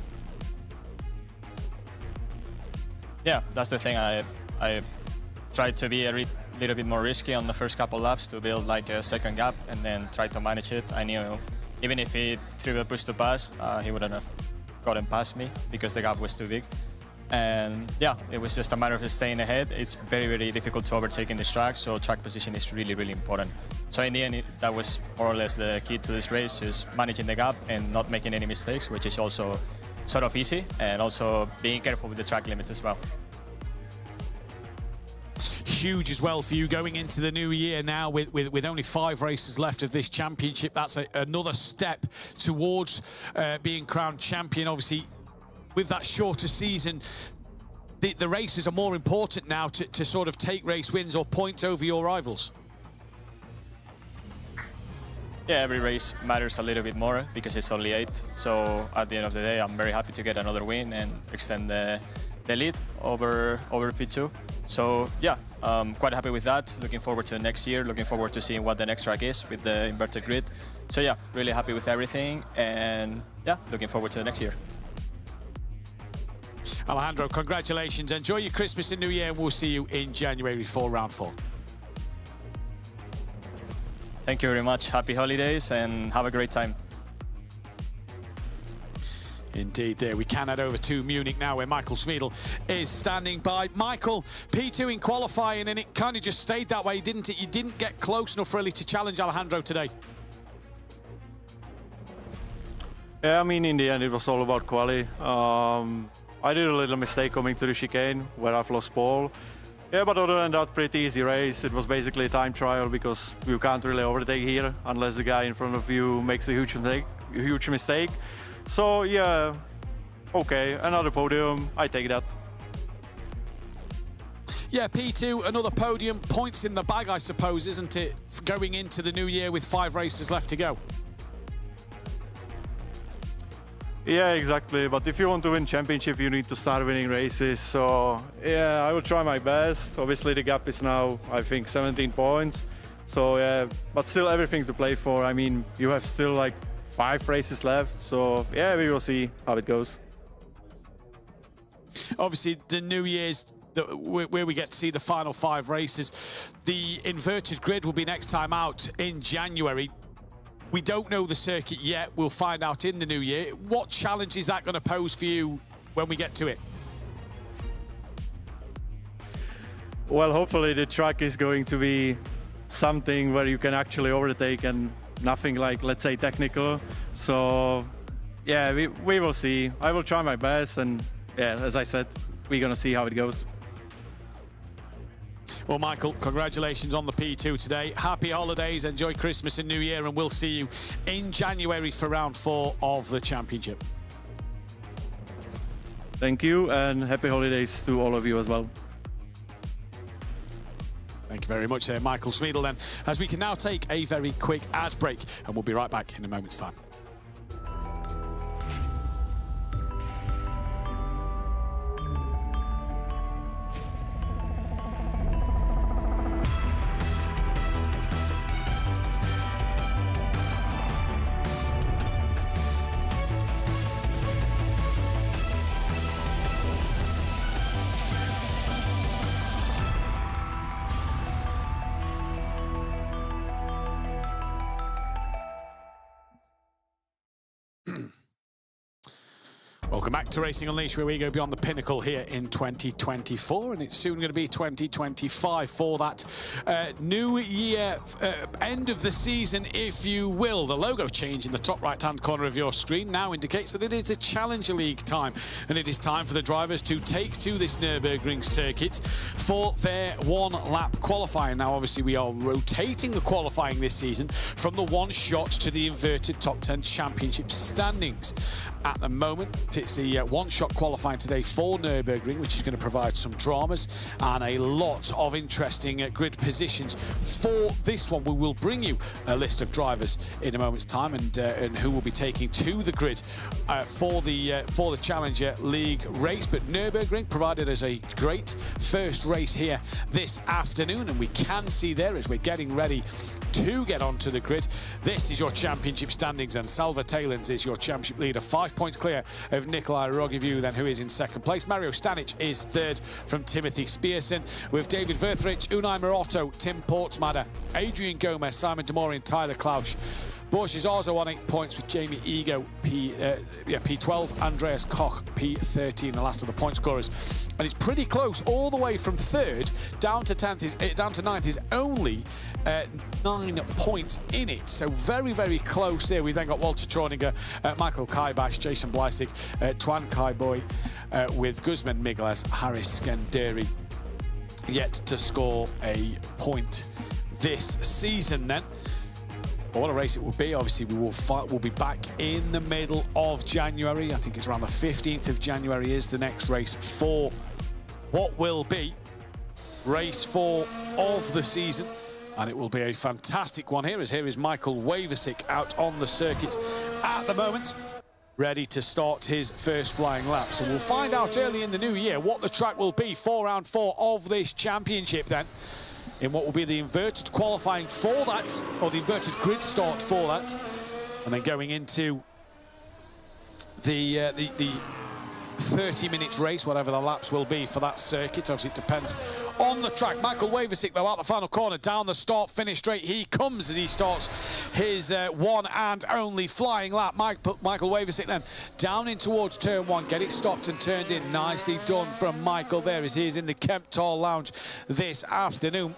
Yeah, that's the thing. I tried to be a little bit more risky on the first couple laps to build like a second gap and then try to manage it. I knew even if he threw a push to pass, he wouldn't have gotten past me because the gap was too big. And yeah, it was just a matter of staying ahead. It's very, very difficult to overtake in this track, so track position is really, really important. So in the end, that was more or less the key to this race, just managing the gap and not making any mistakes, which is also sort of easy, and also being careful with the track limits as well. Huge as well for you going into the new year now with only 5 races left of this championship. That's another step towards being crowned champion. Obviously, with that shorter season, the races are more important now to sort of take race wins or points over your rivals. Yeah, every race matters a little bit more because it's only 8. So at the end of the day, I'm very happy to get another win and extend the lead over P2. So yeah, quite happy with that. Looking forward to next year. Looking forward to seeing what the next track is with the inverted grid. So yeah, really happy with everything, and yeah, looking forward to the next year. Alejandro, congratulations. Enjoy your Christmas and New Year, and we'll see you in January for round 4. Thank you very much. Happy holidays and have a great time. Indeed, there. We can head over to Munich now, where Michael Smeedle is standing by. Michael, P2 in qualifying, and it kind of just stayed that way, didn't it? You didn't get close enough really to challenge Alejandro today. Yeah, I mean, in the end, it was all about quali. I did a little mistake coming to the chicane where I've lost pole. Yeah, but other than that, pretty easy race. It was basically a time trial because you can't really overtake here unless the guy in front of you makes a huge mistake. So yeah, okay, another podium, I take that. Yeah, P2, another podium, points in the bag, I suppose, isn't it, going into the new year with 5 races left to go? Yeah, exactly. But if you want to win championship, you need to start winning races. So yeah, I will try my best. Obviously, the gap is now, I think, 17 points. So yeah, but still everything to play for. I mean, you have still like 5 races left. So yeah, we will see how it goes. Obviously, the New Year's, where we get to see the final 5 races. The inverted grid will be next time out in January. We don't know the circuit yet. We'll find out in the new year. What challenge is that going to pose for you when we get to it? Well, hopefully the track is going to be something where you can actually overtake and nothing like, let's say, technical. So yeah, we will see. I will try my best, and yeah, as I said, we're going to see how it goes. Well, Michael, congratulations on the P2 today. Happy holidays, enjoy Christmas and New Year, and we'll see you in January for round 4 of the championship. Thank you, and happy holidays to all of you as well. Thank you very much there, Michael Smeedle, then, as we can now take a very quick ad break, and we'll be right back in a moment's time. Welcome back to Racing Unleashed, where we go beyond the pinnacle here in 2024, and it's soon going to be 2025 for that new year, end of the season, if you will. The logo change in the top right-hand corner of your screen now indicates that it is a Challenger League time, and it is time for the drivers to take to this Nürburgring circuit for their one-lap qualifying. Now, obviously, we are rotating the qualifying this season from the one shot to the inverted top 10 championship standings. At the moment, it's the one-shot qualifying today for Nürburgring, which is going to provide some dramas and a lot of interesting grid positions for this one. We will bring you a list of drivers in a moment's time, and who will be taking to the grid for the Challenger League race. But Nürburgring provided us a great first race here this afternoon, and we can see there as we're getting ready to get onto the grid. This is your championship standings, and Salva Talens is your championship leader, 5 points clear of Nikolai Rogivu, then, who is in second place. Mario Stanic is third from Timothy Spearson, with David Verthrich, Unai Morotto, Tim Portsmadder, Adrian Gomez, Simon Demori and Tyler Klausch. Bosch is also on 8 points with Jamie Ego, P12, Andreas Koch, P13, the last of the point scorers. And it's pretty close all the way from third down to 10th, down to 9th is only 9 points in it. So very, very close there. We then got Walter Trauninger, Michael Kaibash, Jason Bleisig, Twan Kaiboy, with Guzman Migles, Harris Skenderi yet to score a point this season then. But what a race it will be. Obviously, we'll be back in the middle of January. I think it's around the 15th of January is the next race for what will be race 4 of the season. And it will be a fantastic one here, as here is Michael Waversick out on the circuit at the moment, ready to start his first flying lap. So we'll find out early in the new year what the track will be for round 4 of this championship then, in what will be the inverted qualifying for that, or the inverted grid start for that, and then going into the 30 minutes race, whatever the laps will be for that circuit. Obviously, it depends on the track. Michael Waversick, though, out the final corner, down the start finish straight he comes as he starts his one and only flying lap. Michael Waversick then down in towards turn 1, get it stopped and turned in. Nicely done from Michael there, as he is in the Kempthal Lounge this afternoon.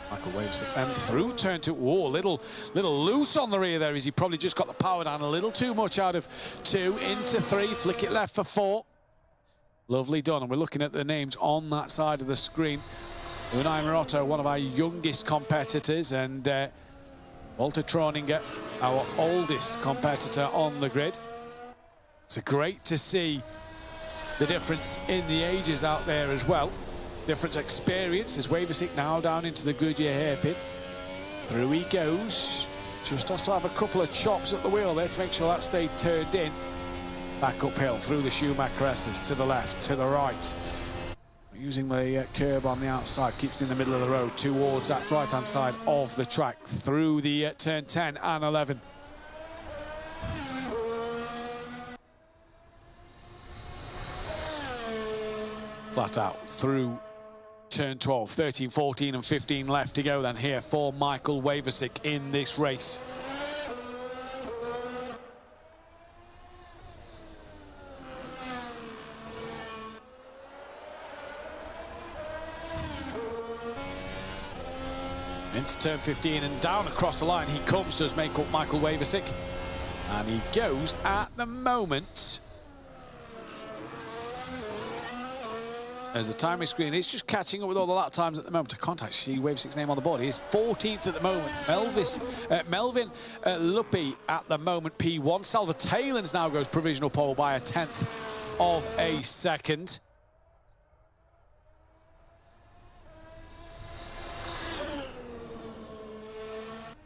Michael Waversick and through turn 2. Oh, little loose on the rear there, as he probably just got the power down a little too much out of 2 into 3. Flick it left for 4. Lovely done. And we're looking at the names on that side of the screen. Unai Morotto, one of our youngest competitors, and Walter Trauninger, our oldest competitor on the grid. It's great to see the difference in the ages out there as well. Different experience as Waversick now down into the Goodyear hairpin. Through he goes. Just has to have a couple of chops at the wheel there to make sure that stayed turned in. Back uphill through the Schumacher S's, to the left, to the right. Using the curb on the outside, keeps it in the middle of the road towards that right-hand side of the track through the turn 10 and 11. Flat out through turn 12, 13, 14 and 15 left to go then here for Michael Waversick in this race. Into turn 15 and down across the line he comes, does make up Michael Waversick. And he goes at the moment, as the timing screen is just catching up with all the lap times at the moment. To contact, see Waversick's name on the board. He is 14th at the moment. Melvin Lupi at the moment, P1. Salva Talens now goes provisional pole by a 10th of a second.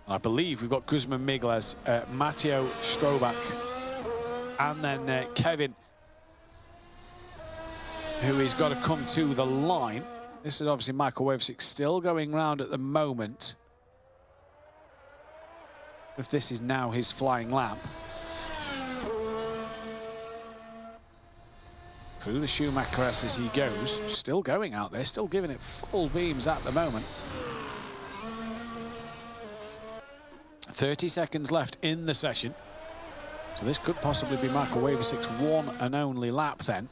I believe we've got Guzman Migles, Matteo Strobach, and then Kevin, who has got to come to the line. This is obviously Michael Waversick still going round at the moment. If this is now his flying lap. Through the Schumacher S as he goes. Still going out there, still giving it full beams at the moment. 30 seconds left in the session. So this could possibly be Michael Waversick's one and only lap then.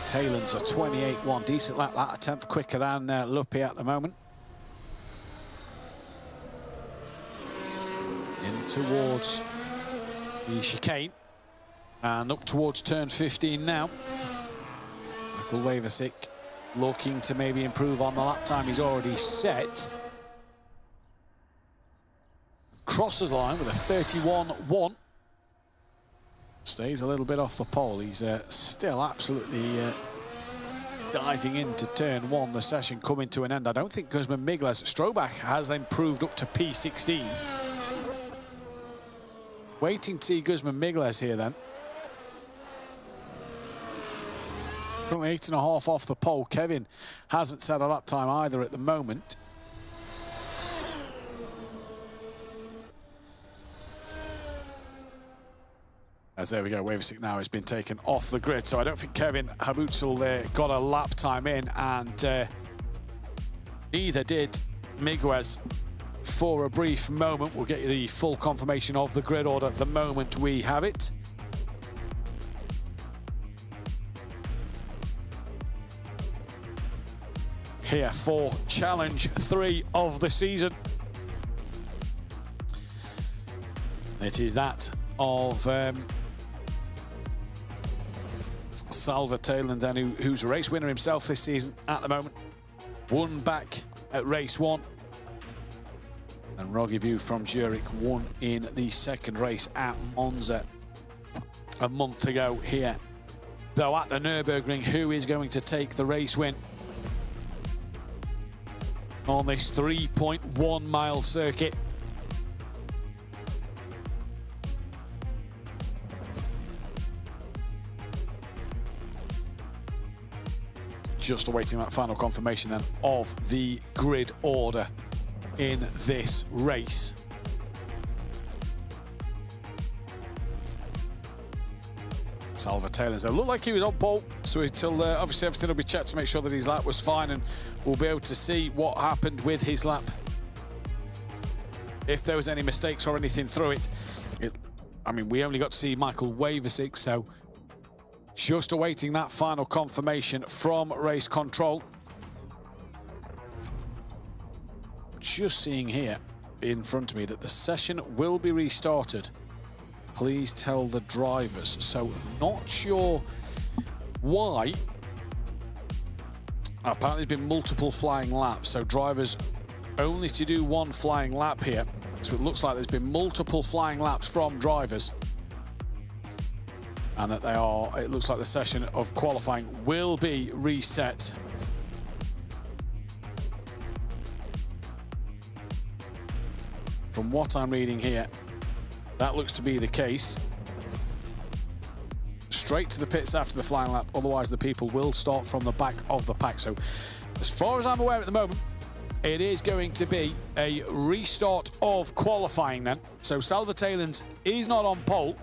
Taylor's a 28.1, decent lap, that a tenth quicker than Luppi at the moment. In towards the chicane and up towards turn 15 now. Michael Waversick looking to maybe improve on the lap time he's already set. Crosses the line with a 31.1. Stays a little bit off the pole. He's still absolutely diving into turn 1. The session coming to an end. I don't think Guzman Migles Strobach has improved up to P16. Waiting to see Guzman Migles here then. Currently 8.5 off the pole. Kevin hasn't set a lap time either at the moment. As there we go, Waversick now has been taken off the grid. So I don't think Kevin Habutzel there got a lap time in, and neither did Miguez for a brief moment. We'll get you the full confirmation of the grid order the moment we have it. Here for Challenge 3 of the season. It is that of Salva Taylor, who's a race winner himself this season at the moment. Won back at race 1. And Rogivu from Zurich won in the second race at Monza a month ago here. Though at the Nürburgring, who is going to take the race win on this 3.1 mile circuit? Just awaiting that final confirmation then of the grid order in this race. Salva Taylor, it looked like he was on pole, so until obviously everything will be checked to make sure that his lap was fine, and we'll be able to see what happened with his lap. If there was any mistakes or anything through it. I mean, we only got to see Michael Waversick, so just awaiting that final confirmation from race control. Just seeing here in front of me that the session will be restarted. Please tell the drivers. So not sure why. Apparently there's been multiple flying laps, so drivers only to do one flying lap here. So it looks like there's been multiple flying laps from drivers. And that it looks like the session of qualifying will be reset. From what I'm reading here, that looks to be the case. Straight to the pits after the flying lap, otherwise the people will start from the back of the pack. So as far as I'm aware at the moment, it is going to be a restart of qualifying then. So Salva Taylens is not on pole.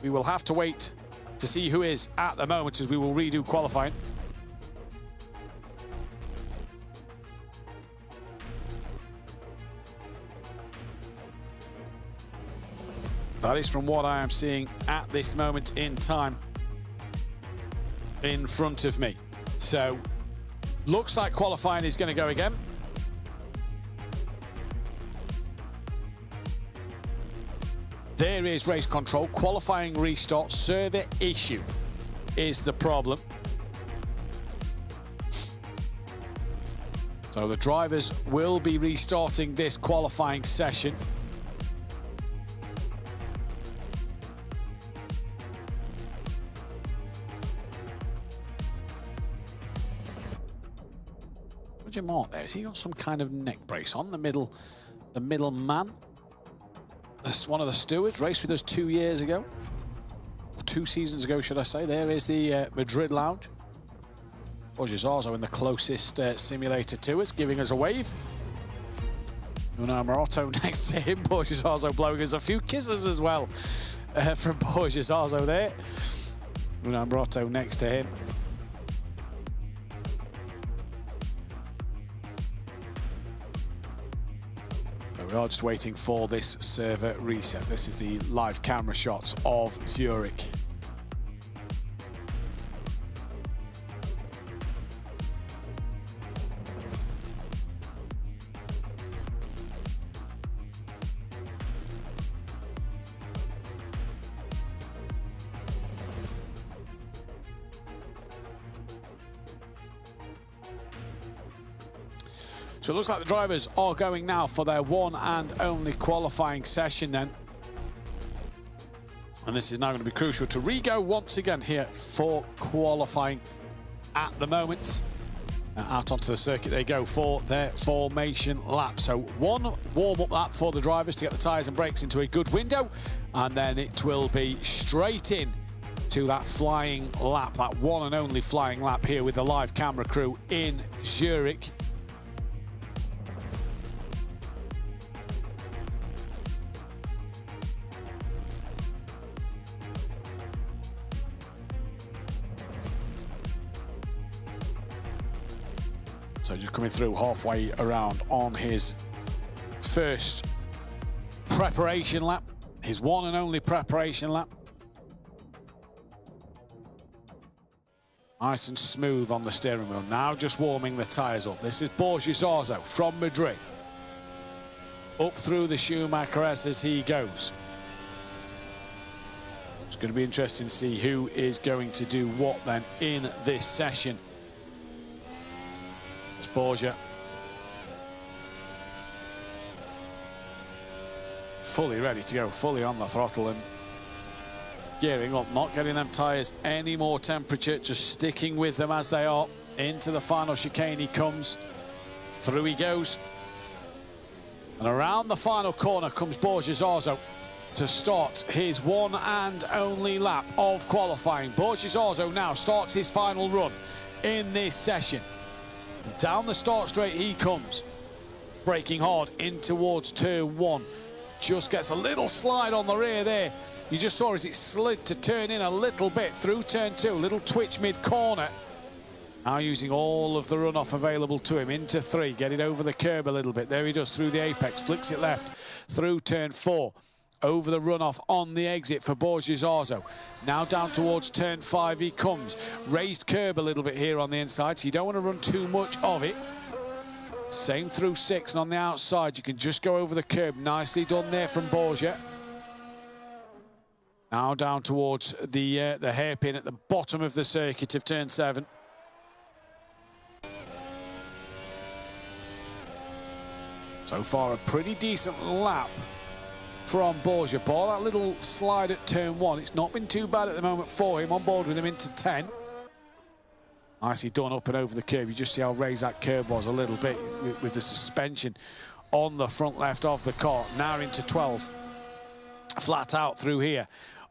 We will have to wait to see who is at the moment as we will redo qualifying. That is from what I am seeing at this moment in time in front of me. So looks like qualifying is going to go again. There is race control, qualifying restart, server issue is the problem. So the drivers will be restarting this qualifying session. Roger Mark there, has he got some kind of neck brace on the middle man? That's one of the stewards, raced with us 2 years ago. Or 2 seasons ago, should I say. There is the Madrid lounge. Jorge Zarzo in the closest simulator to us, giving us a wave. Una Morato next to him. Jorge Zarzo blowing us a few kisses as well from Jorge Zarzo there. Una Morato next to him. So we are just waiting for this server reset. This is the live camera shots of Zurich. So it looks like the drivers are going now for their one and only qualifying session then. And this is now going to be crucial to Rigo once again here for qualifying at the moment. Out onto the circuit they go for their formation lap. So one warm-up lap for the drivers to get the tyres and brakes into a good window. And then it will be straight in to that flying lap, that one and only flying lap here with the live camera crew in Zurich. So just coming through halfway around on his first preparation lap, his one and only preparation lap. Nice and smooth on the steering wheel. Now just warming the tyres up. This is Borja Zarzo from Madrid. Up through the Schumacher S as he goes. It's going to be interesting to see who is going to do what then in this session. Borja fully ready to go, fully on the throttle and gearing up, not getting them tyres any more temperature, just sticking with them as they are. Into the final chicane he comes, through he goes, and around the final corner comes Borja Zarzo to start his one and only lap of qualifying. Borja Zarzo now starts his final run in this session. Down the start straight he comes, braking hard in towards turn one. Just gets a little slide on the rear there. You just saw as it slid to turn in a little bit through turn two, little twitch mid-corner. Now using all of the runoff available to him into three, get it over the curb a little bit. There he does through the apex, flicks it left through turn four. Over the runoff on the exit for Borja Zarzo. Now down towards turn five he comes. Raised curb a little bit here on the inside, so you don't want to run too much of it. Same through six, and on the outside you can just go over the curb. Nicely done there from Borja. Now down towards the hairpin at the bottom of the circuit of turn seven. So far a pretty decent lap from Borja. Ball that little slide at turn one. It's not been too bad at the moment for him. On board with him into 10. Nicely done up and over the curb. You just see how raised that curb was a little bit with the suspension on the front left of the car. Now into 12. Flat out through here.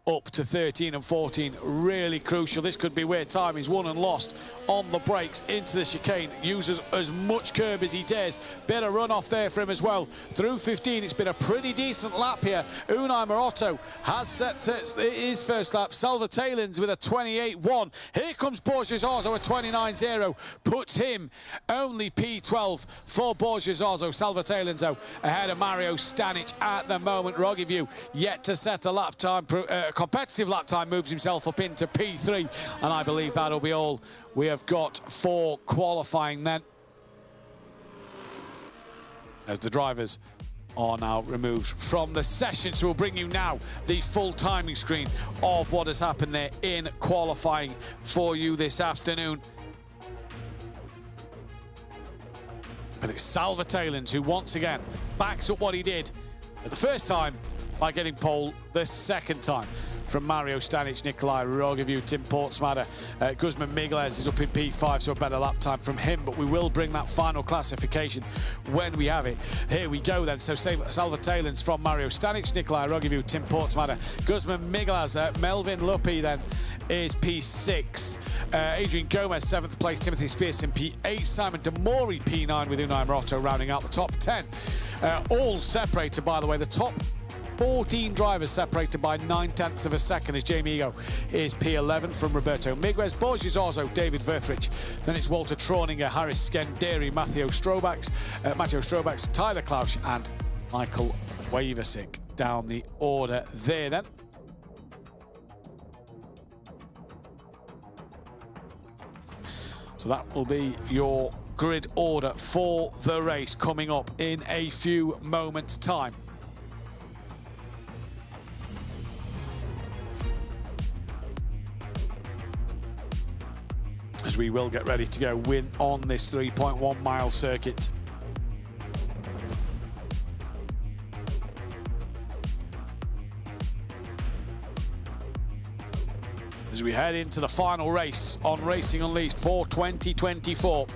Up to 13 and 14, really crucial. This could be where time is won and lost on the brakes into the chicane. Uses as much curb as he dares. Better run off there for him as well. Through 15, it's been a pretty decent lap here. Unai Moratto has set his first lap. Salva Talens with a 28.1. Here comes Borja Zarzo, a 29.0. Puts him only P12 for Borja Zarzo. Salva Talens, though, ahead of Mario Stanic at the moment. Rogivu yet to set a lap time. Competitive lap time, moves himself up into P3, and I believe that'll be all we have got for qualifying then, as the drivers are now removed from the session. So we'll bring you now the full timing screen of what has happened there in qualifying for you this afternoon. But it's Salva Talens who once again backs up what he did at the first time by getting pole the second time. From Mario Stanic, Nikolai Rogivu, Tim Portsmatter, Guzman Migles is up in P5, so a better lap time from him, but we will bring that final classification when we have it. Here we go then. So Salva Talens from Mario Stanic, Nikolai Rogivu, Tim Portsmatter, Guzman Migles, Melvin Luppi then is P6. Adrian Gomez, 7th place. Timothy Spearson, P8. Simon Demori, P9, with Unai Moratto rounding out the top 10. All separated, by the way. The top 14 drivers separated by 9/10 of a second as Jamie Ego is P11 from Roberto Miguez, Borja Zarzo, David Verthrich. Then it's Walter Trauninger, Harris Skenderi, Matteo Strobax, Tyler Klausch and Michael Waversick down the order there then. So that will be your grid order for the race coming up in a few moments' time. As we will get ready to go win on this 3.1 mile circuit. As we head into the final race on Racing Unleashed for 2024.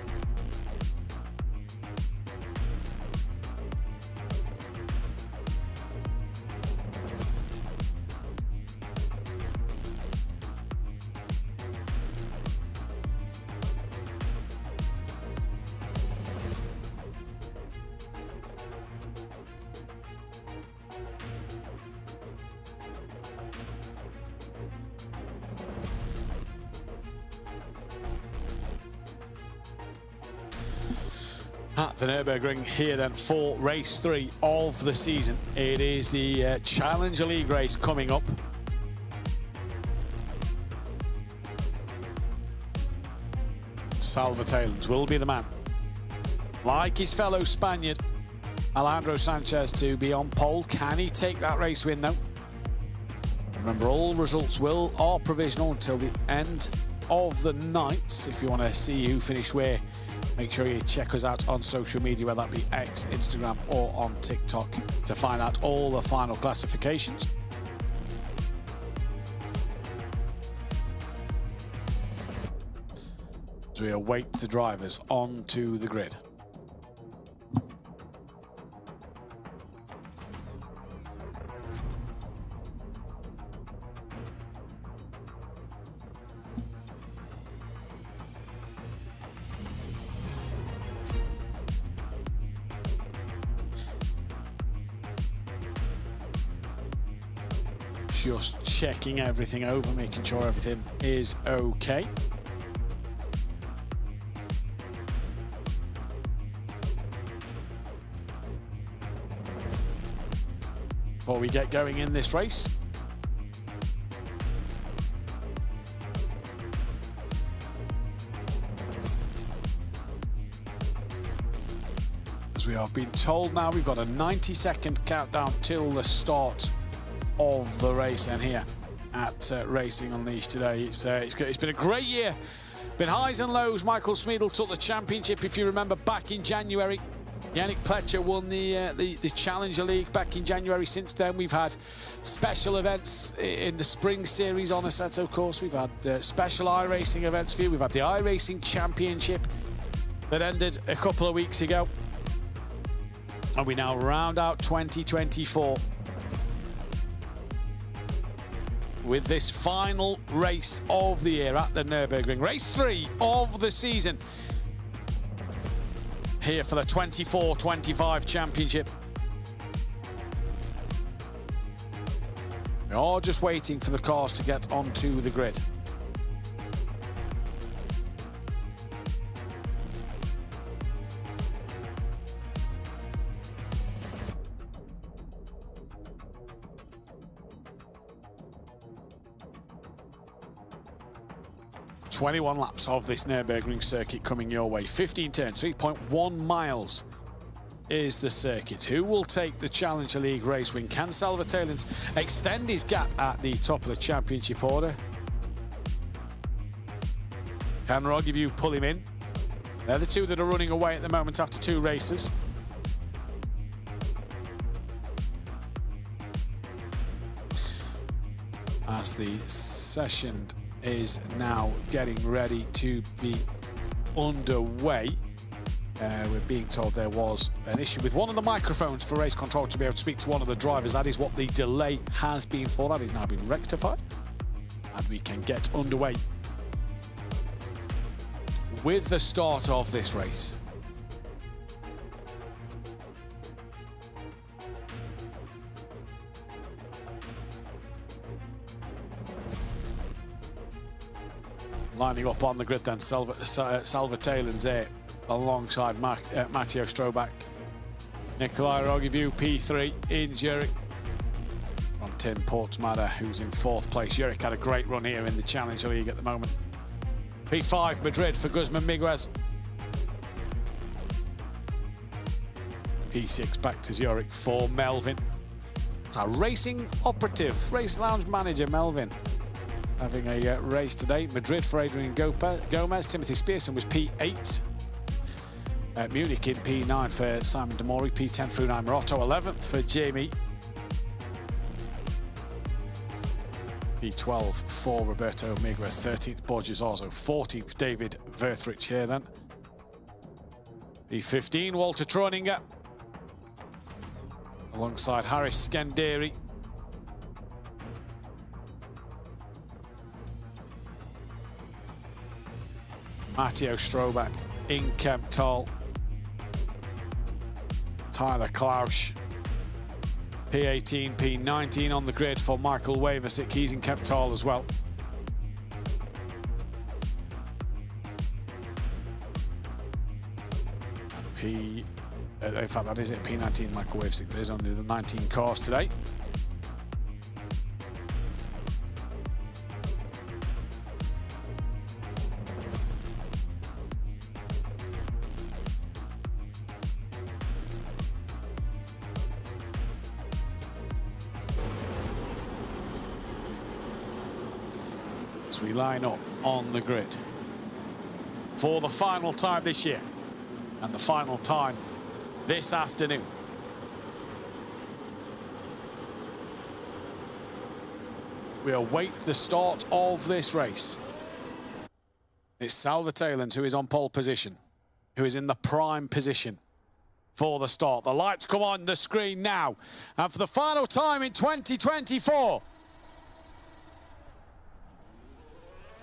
At the Nürburgring here then for race 3 of the season. It is the Challenger League race coming up. Salva Taylor will be the man. Like his fellow Spaniard, Alejandro Sanchez, to be on pole. Can he take that race win though? Remember, all results are provisional until the end of the night. If you want to see who finished where, make sure you check us out on social media, whether that be X, Instagram or on TikTok, to find out all the final classifications. So we await the drivers onto the grid. Just checking everything over, making sure everything is okay. Before we get going in this race, as we have been told now, we've got a 90-second countdown till the start of the race, and here at Racing Unleashed today. It's been a great year, been highs and lows. Michael Smeedle took the championship, if you remember, back in January. Yannick Pletcher won the Challenger League back in January. Since then, we've had special events in the spring series on Assetto course. We've had special iRacing events for you. We've had the iRacing Championship that ended a couple of weeks ago, and we now round out 2024 with this final race of the year at the Nürburgring. Race 3 of the season here for the 24-25 championship. We are just waiting for the cars to get onto the grid. "21 laps of this Nürburgring circuit coming your way. 15 turns, 3.1 miles is the circuit. Who will take the Challenger League race win? Can Salva Taylor extend his gap at the top of the championship order? Can Rogivu pull him in? They're the two that are running away at the moment after 2 races. As the session is now getting ready to be underway. We're being told there was an issue with one of the microphones for race control to be able to speak to one of the drivers. That is what the delay has been for. That is now been rectified, and we can get underway with the start of this race. Lining up on the grid then, Salva Taylor's there alongside Matteo Stroback. Nikolai Rogiviu, P3 in Zurich. On Tim Portsmatter, who's in 4th place. Zurich had a great run here in the Challenger League at the moment. P5, Madrid for Guzman Miguez. P6 back to Zurich for Melvin. It's our racing operative, race lounge manager Melvin, having a race today. Madrid for Adrian Gomez. Timothy Spearson was P8. Munich in P9 for Simon Demori. P10 for Unai Morotto. 11th for Jamie. P12 for Roberto Miguez. 13th Borges Orzo. 14th David Verthrich here then. P15 Walter Troninger, alongside Harris Skenderi. Matteo Stroback in Kemptall. Tyler Klausch, P18, P19 on the grid for Michael Waversick. He's in Kemptall as well. In fact, that is it, P19 Michael Waversick. There is only the 19 cars today. As we line up on the grid for the final time this year and the final time this afternoon. We await the start of this race. It's Salva Talens who is on pole position, who is in the prime position for the start. The lights come on the screen now, and for the final time in 2024,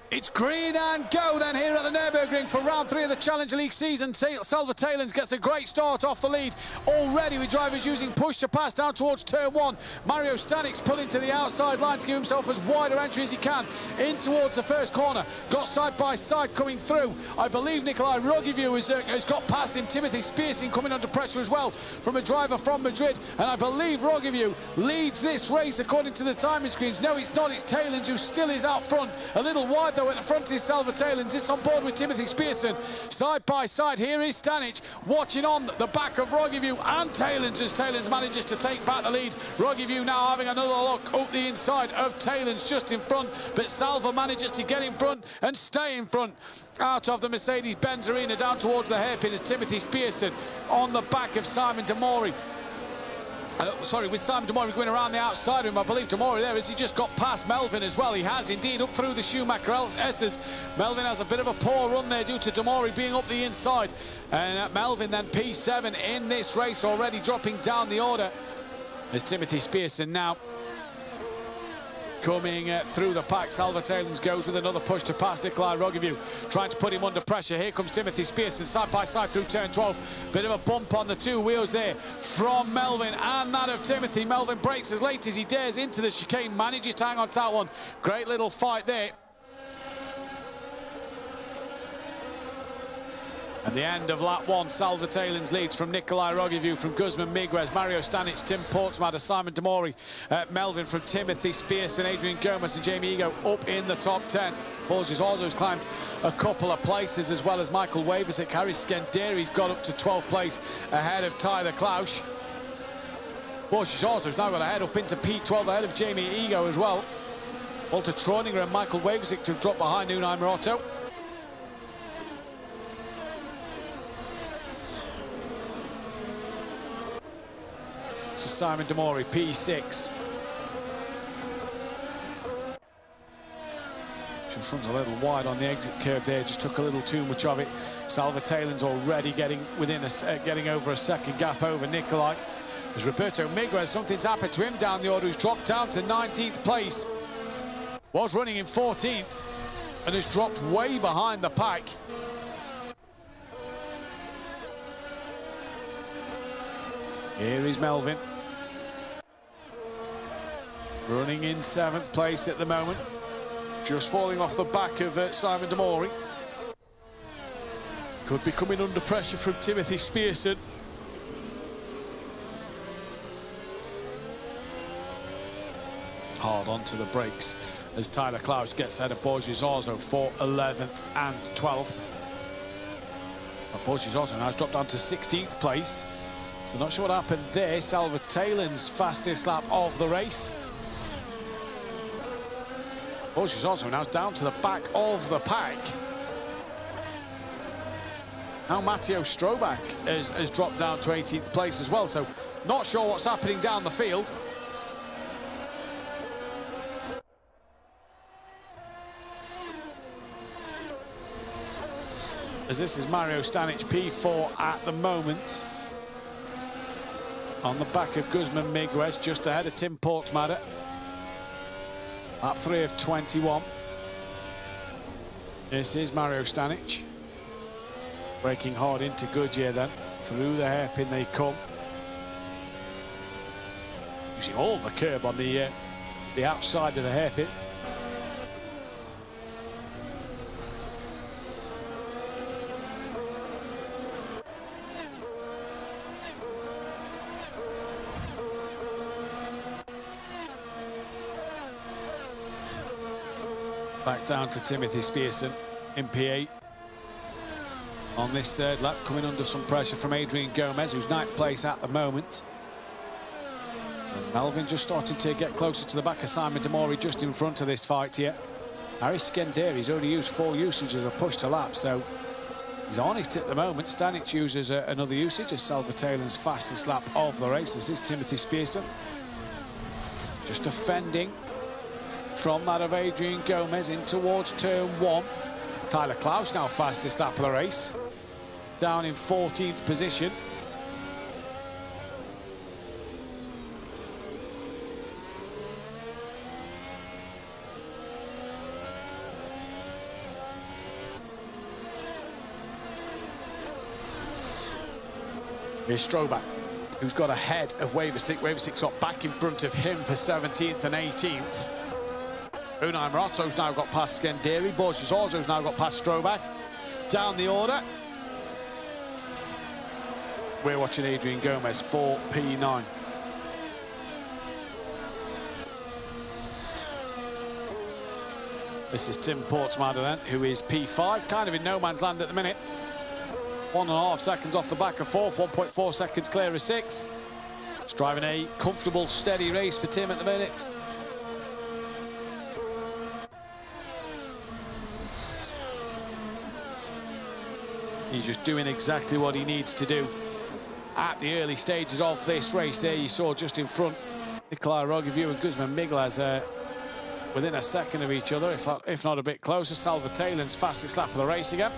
it's green and go then here at the Nürburgring for round 3 of the Challenger League season. Salva Talens gets a great start off the lead already, with drivers using push to pass down towards turn 1. Mario Stanic's pulling to the outside line to give himself as wide an entry as he can in towards the first corner. Got side by side coming through. I believe Nikolai Rogiviu has got past him. Timothy Spearson coming under pressure as well from a driver from Madrid. And I believe Rogiviu leads this race according to the timing screens. No, it's not. It's Talens who still is out front. A little wide though at the front is Salva Talens. It's on board with Timothy Spearson. Side by side, here is Stanic watching on the back of Rogiviu and Talens as Talens manages to take back the lead. Rogiviu now having another look up the inside of Talens just in front, but Salva manages to get in front and stay in front. Out of the Mercedes-Benz Arena down towards the hairpin is Timothy Spearson on the back of Simon Demori. With Simon Demori going around the outside of him. I believe Demori there as he just got past Melvin as well. He has indeed up through the Schumacher S's. Melvin has a bit of a poor run there due to Demori being up the inside. And Melvin then P7 in this race, already dropping down the order as Timothy Spearson now coming through the pack. Salva Talens goes with another push to pass Nikolai Rogiviu, trying to put him under pressure. Here comes Timothy Spearson side by side through turn 12. Bit of a bump on the two wheels there from Melvin and that of Timothy. Melvin brakes as late as he dares into the chicane, manages to hang on to that one. Great little fight there. And the end of lap 1, Salva Talens leads from Nikolai Rogiviu, from Guzman Miguez, Mario Stanic, Tim Portsmatter, Simon Demori, Melvin from Timothy Spearson, Adrian Gomez and Jamie Ego up in the top 10. Borges Orzo's climbed a couple of places, as well as Michael Waversick. Harris Skenderi's got up to 12th place ahead of Tyler Klausch. Borges Orzo's now got ahead up into P12 ahead of Jamie Ego as well. Walter Troninger and Michael Waversick to drop behind Unai Morotto. To Simon Demori, P6. Just runs a little wide on the exit curve there, just took a little too much of it. Salva Talens already getting over a second gap over Nikolai. As Roberto Miguez, something's happened to him down the order. He's dropped down to 19th place. Was running in 14th and has dropped way behind the pack. Here is Melvin, running in 7th place at the moment, just falling off the back of Simon Demori. Could be coming under pressure from Timothy Spearson. hard onto the brakes as Tyler Klaus gets ahead of Borges Orzo for 11th and 12th. But Borges Orzo now has dropped down to 16th place. So not sure what happened there. Salva Taylor's fastest lap of the race. Borges Orzo now down to the back of the pack. Now Matteo Stroback has dropped down to 18th place as well. So not sure what's happening down the field. As this is Mario Stanic P4 at the moment. On the back of Guzman Miguez, just ahead of Tim Portsmatter. Lap 3 of 21. This is Mario Stanic. Braking hard into Goodyear then. Through the hairpin they come. Using all the curb on the outside of the hairpin. Back down to Timothy Spearson in P8. On this third lap, coming under some pressure from Adrian Gomez, who's 9th place at the moment. And Melvin just starting to get closer to the back of Simon Demori, just in front of this fight here. Harry Skenderi's already used 4 usages as a push to lap, so he's on it at the moment. Stanic uses another usage as Salva Taylor's fastest lap of the race. This is Timothy Spearson. Just defending from that of Adrian Gomez in towards turn 1. Tyler Klaus now fastest lap of the race. Down in 14th position. Here's Stroback, who's got ahead of Waversick. Waversick's got back in front of him for 17th and 18th. Unai Morato's now got past Skenderi. Borges Orzo's now got past Stroback. Down the order. We're watching Adrian Gomez for P9. This is Tim Portsmatter then, who is P5, kind of in no man's land at the minute. 1.5 seconds off the back of 4th, 1.4 seconds clear of 6th. It's driving a comfortable, steady race for Tim at the minute. He's just doing exactly what he needs to do at the early stages of this race. There you saw just in front Nikolai Rogoviu and Guzman Miguez within a second of each other, if not a bit closer. Salva Taylor's fastest lap of the race again.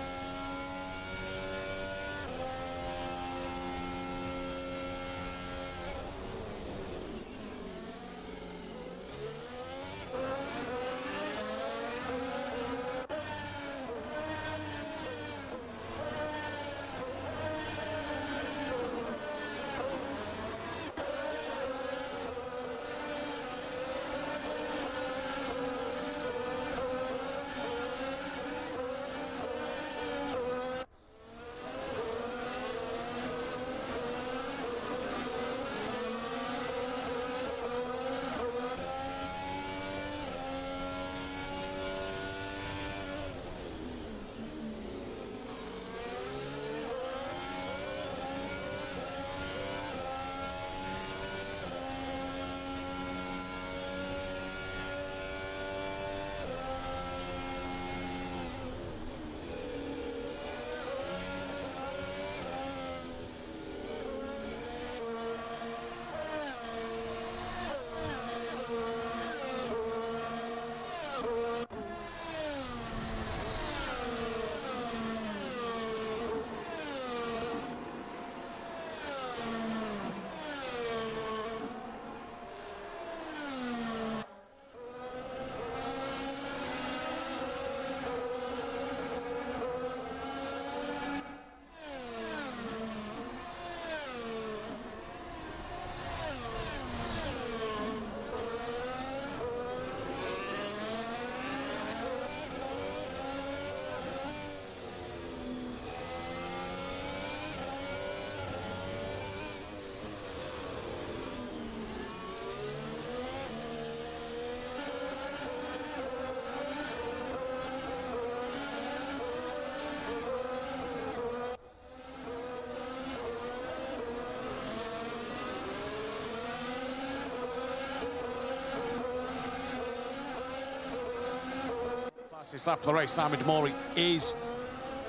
Fastest lap of the race, Simon Demori is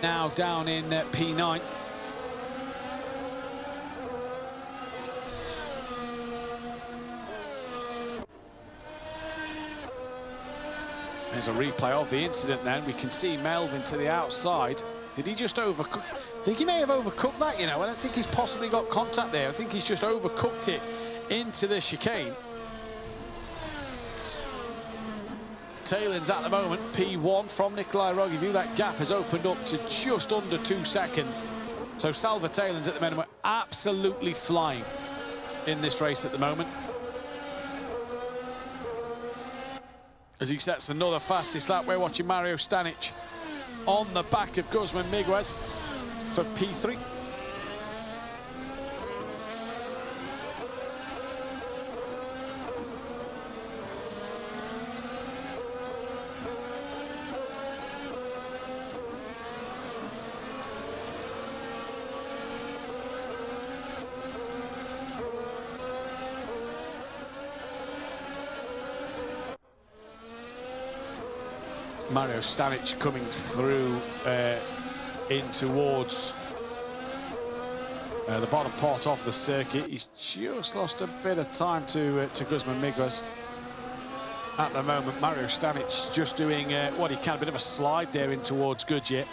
now down in P9. There's a replay of the incident then. We can see Melvin to the outside. Did he just overcook? I think he may have overcooked that, you know. I don't think he's possibly got contact there. I think he's just overcooked it into the chicane. Tailings at the moment, P1 from Nikolai Rogivu. That gap has opened up to just under 2 seconds. So Salva Tailings at the moment absolutely flying in this race at the moment. As he sets another fastest lap, we're watching Mario Stanic on the back of Guzman Miguez for P3. Mario Stanic coming through in towards the bottom part of the circuit. He's just lost a bit of time to Guzman Miguez. At the moment, Mario Stanic just doing what he can, a bit of a slide there in towards Goodyear.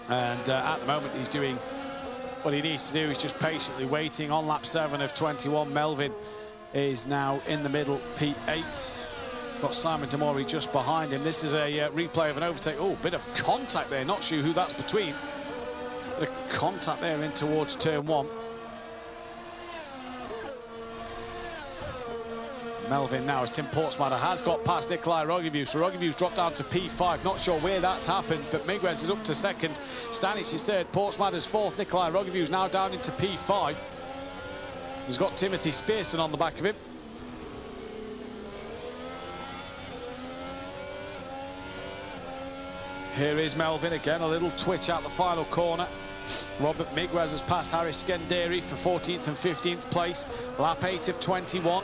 And at the moment, he's doing what he needs to do. He's just patiently waiting on lap 7 of 21. Melvin is now in the middle, P8. Got Simon Demori just behind him. This is a replay of an overtake. Oh, bit of contact there. Not sure who that's between. Bit of contact there in towards turn 1. Melvin now, as Tim Portsmatter has got past Nikolai Rogivu. So Rogivu's dropped down to P5. Not sure where that's happened, but Miguez is up to second. Stanic is third. Portsmatter's fourth. Nikolai Rogivu's now down into P5. He's got Timothy Spearson on the back of him. Here is Melvin again, a little twitch out the final corner. Robert Miguez has passed Harris Skenderi for 14th and 15th place. Lap 8 of 21.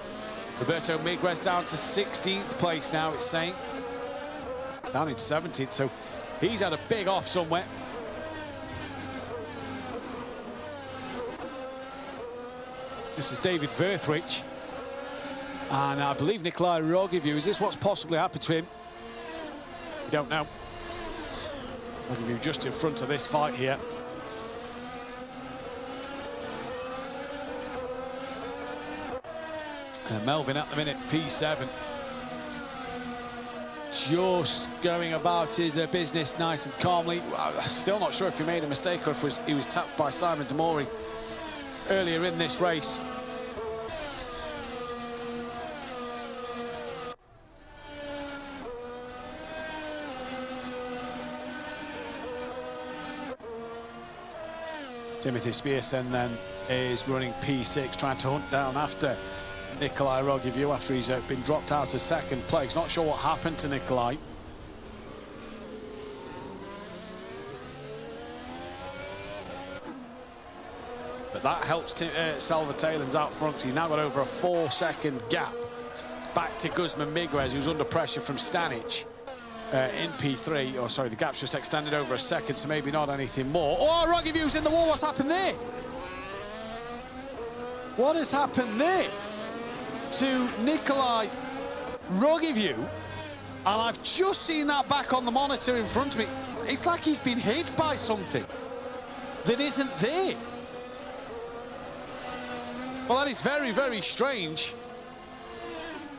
Roberto Miguez down to 16th place now, it's saying. Down in 17th, so he's had a big off somewhere. This is David Verthwich. And I believe Nikolai Rogivu, is this what's possibly happened to him? We don't know. Rogivu just in front of this fight here. Melvin at the minute, P7. Just going about his business nice and calmly. I'm still not sure if he made a mistake or if he was tapped by Simon Demori earlier in this race. Timothy Spearson then is running P6, trying to hunt down after Nikolai Rogivu after he's been dropped out of second place. Not sure what happened to Nikolai. But that helps Salva Tailens out front. He's now got over a 4-second gap back to Guzman Miguez, who's under pressure from Stanic in P3. Oh, sorry, the gap's just extended over a second, so maybe not anything more. Oh, Rogivu's in the wall. What's happened there? What has happened there to Nikolai Rogivu? And I've just seen that back on the monitor in front of me. It's like he's been hit by something that isn't there. Well, that is very, very strange.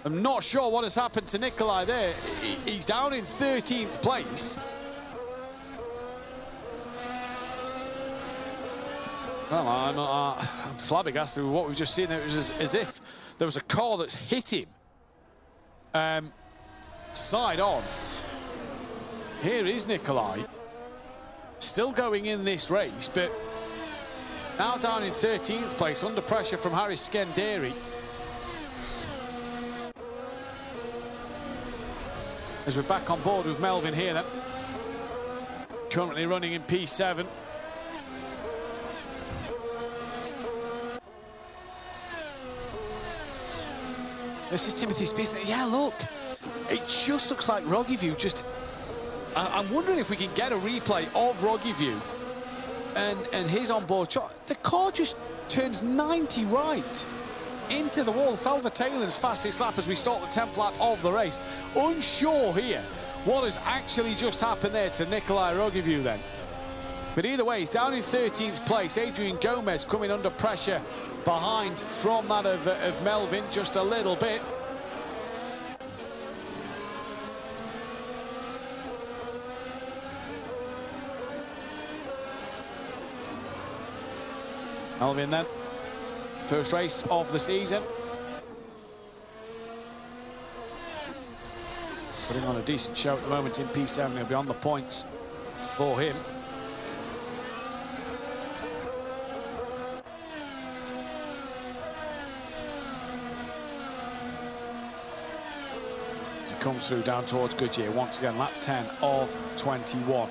I'm not sure what has happened to Nikolai there. He's down in 13th place. Well, I'm flabbergasted with what we've just seen. It was as if there was a car that's hit him side on. Here is Nikolai, still going in this race, but now down in 13th place, under pressure from Harris Skenderi. As we're back on board with Melvin here then. Currently running in P7. This is Timothy Spearson. Yeah, look. It just looks like Rogivu just I'm wondering if we can get a replay of Rogieview and his onboard shot. The car just turns 90 right into the wall. Salva Taylor's fastest lap as we start the 10th lap of the race. Unsure here what has actually just happened there to Nikolai Rogieview then. But either way, he's down in 13th place. Adrian Gomez coming under pressure behind from that of Melvin just a little bit. Melvin then, first race of the season. Putting on a decent show at the moment in P7, he'll be on the points for him. As he comes through down towards Goodyear, once again, lap 10 of 21.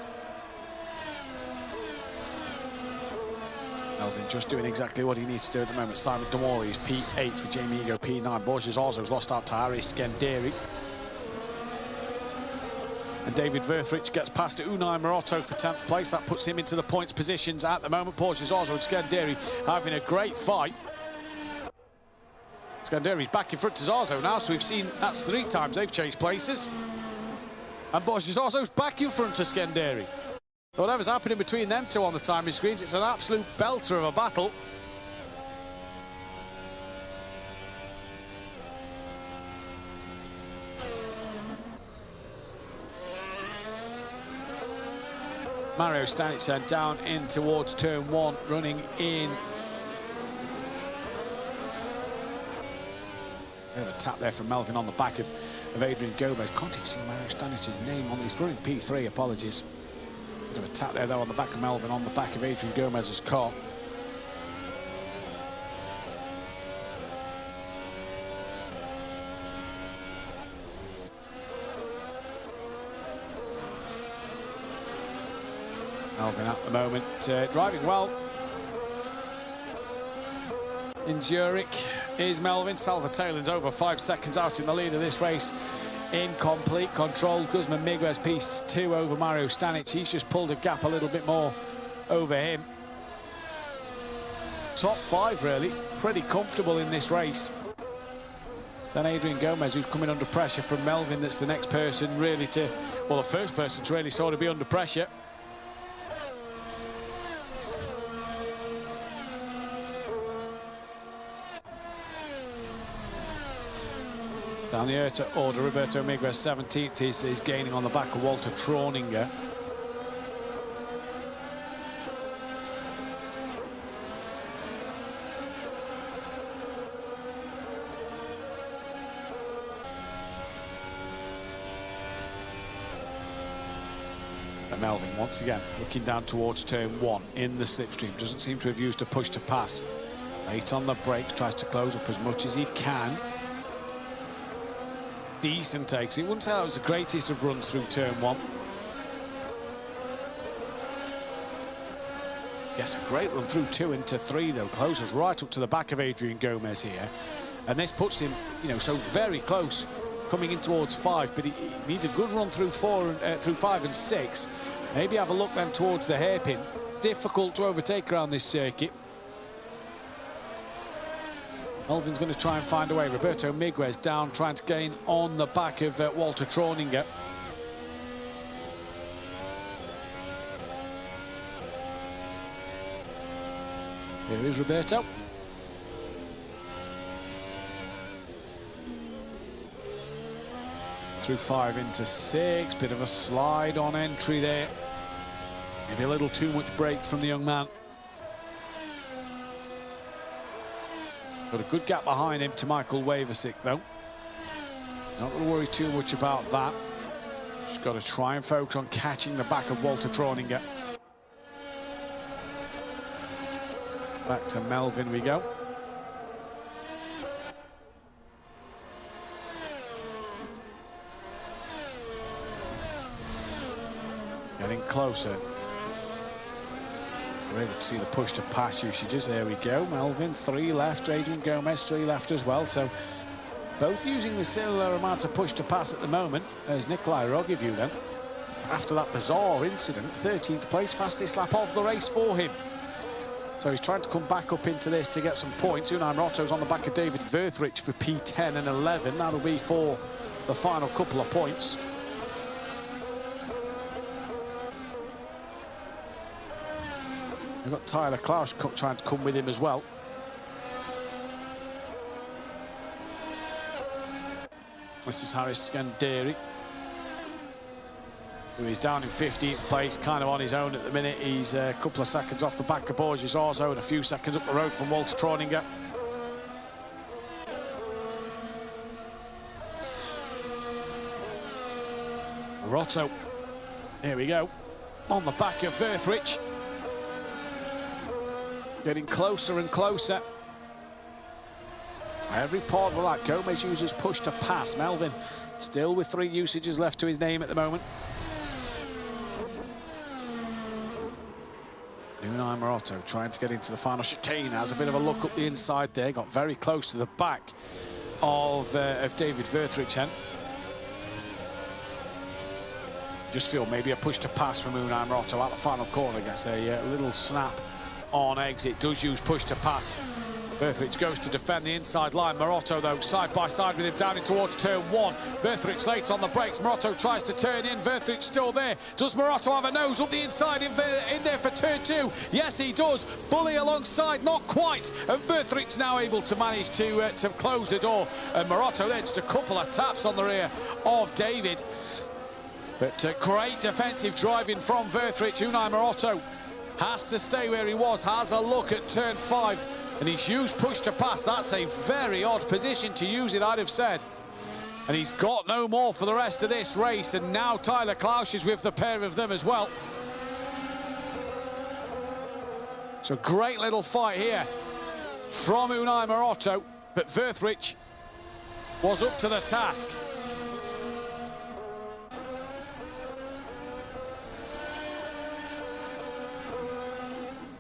Melvin just doing exactly what he needs to do at the moment. Simon Damori is P8 with Jamie Ego P9. Borges also has lost out to Harry Skenderi. And David Verthrich gets past Unai Morotto for 10th place. That puts him into the points positions at the moment. Borges also and Skenderi having a great fight. Skenderi's back in front to Zarzo now, so we've seen that's 3 times they've changed places. And Borges Zarzo's back in front to Skenderi. Whatever's happening between them two on the timing screens, it's an absolute belter of a battle. Mario Stanic down in towards turn 1, running in. Bit of a tap there from Melvin on the back of Adrian Gomez. Can't even see Mario Stanic's name on this. Running P3, apologies. Bit of a tap there though on the back of Melvin, on the back of Adrian Gomez's car. Melvin at the moment driving well. In Zurich is Melvin. Salva Taylor's over 5 seconds out in the lead of this race. In complete control, Guzman Miguez P2 over Mario Stanic. He's just pulled a gap a little bit more over him. Top 5 really, pretty comfortable in this race. Then Adrian Gomez, who's coming under pressure from Melvin, that's the next person really to, well, the first person to really sort of be under pressure. Down the order, Roberto Miguez 17th is gaining on the back of Walter Troninger. And Melvin once again looking down towards turn 1 in the slipstream. Doesn't seem to have used a push to pass. Late on the brakes, tries to close up as much as he can. Decent takes. He wouldn't say that was the greatest of runs through turn 1. Yes, a great run through 2 into 3 though. Closes right up to the back of Adrian Gomez here. And this puts him, you know, so very close coming in towards 5, but he needs a good run through 5 and 6. Maybe have a look then towards the hairpin. Difficult to overtake around this circuit. Melvin's going to try and find a way. Roberto Miguez down, trying to gain on the back of Walter Troninger. Here is Roberto. Through 5 into 6, bit of a slide on entry there. Maybe a little too much brake from the young man. Got a good gap behind him to Michael Waversick, though. Not going to worry too much about that. Just got to try and focus on catching the back of Walter Troninger. Back to Melvin we go. Getting closer. We're able to see the push to pass usages. There we go. Melvin, 3 left. Adrian Gomez, 3 left as well. So both using the similar amount of push to pass at the moment as Nikolai Rogieview then. after that bizarre incident. 13th place, fastest lap of the race for him. So he's trying to come back up into this to get some points. Unai Morotto's on the back of David Verthrich for P10 and 11. That'll be for the final couple of points. We've got Tyler Klaus trying to come with him as well. This is Harris Scanderi, who is down in 15th place, kind of on his own at the minute. He's a couple of seconds off the back of Borges Orzo and a few seconds up the road from Walter Troninger. Morotto, here we go, on the back of Verthrich. Getting closer and closer. Every part of the lap, Gomez uses push to pass. Melvin still with 3 usages left to his name at the moment. Unai Morotto trying to get into the final chicane. Has a bit of a look up the inside there. Got very close to the back of David Verthrich. Just feel maybe a push to pass from Unai Morotto out the final corner. Gets a little snap on exit. Does use push to pass. Verthrich goes to defend the inside line. Morotto, though, side by side with him down in towards turn 1. Verthrich late on the brakes. Morotto tries to turn in. Verthrich still there. Does Morotto have a nose up the inside in there for turn 2? Yes, he does. Fully alongside, not quite. And Verthrich now able to manage to close the door. And Morotto then just a couple of taps on the rear of David. But great defensive driving from Verthrich. Unai Morotto has to stay where he was. Has a look at turn 5. And he's used push to pass. That's a very odd position to use it, I'd have said. And he's got no more for the rest of this race. And now Tyler Klaus is with the pair of them as well. So great little fight here from Unai Morotto. But Verthrich was up to the task.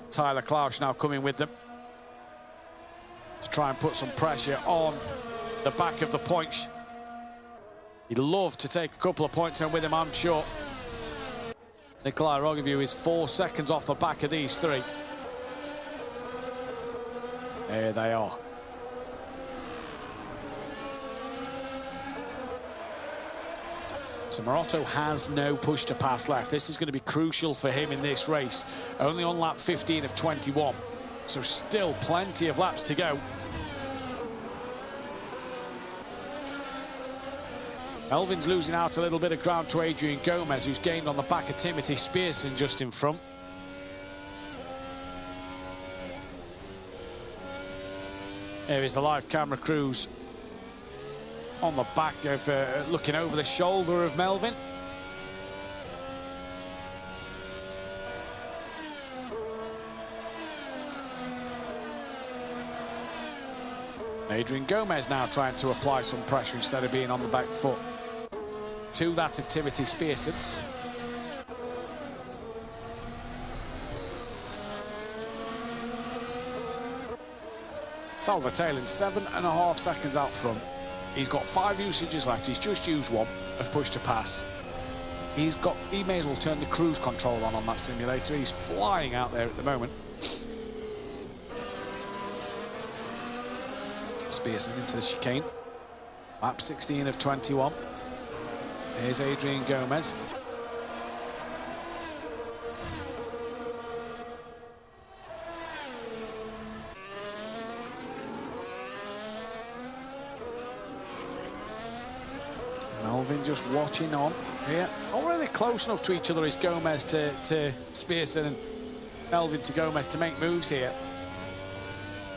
Tyler Klaus now coming with them to try and put some pressure on the back of the points. He'd love to take a couple of points home with him, I'm sure. Nikolai Rogoviu is 4 seconds off the back of these 3. There they are. So Morotto has no push to pass left. This is going to be crucial for him in this race. Only on lap 15 of 21. So still plenty of laps to go. Melvin's losing out a little bit of ground to Adrian Gomez, who's gained on the back of Timothy Spearson just in front. Here is the live camera crews on the back of looking over the shoulder of Melvin. Adrian Gomez now trying to apply some pressure instead of being on the back foot. To that of Timothy Spearson. Salvatore 7.5 seconds out front. He's got 5 usages left. He's just used 1 of push to pass. He may as well turn the cruise control on that simulator. He's flying out there at the moment. Spearson into the chicane. Lap 16 of 21. Here's Adrian Gomez. Melvin just watching on here. Not really close enough to each other is Gomez to Spearson and Melvin to Gomez to make moves here.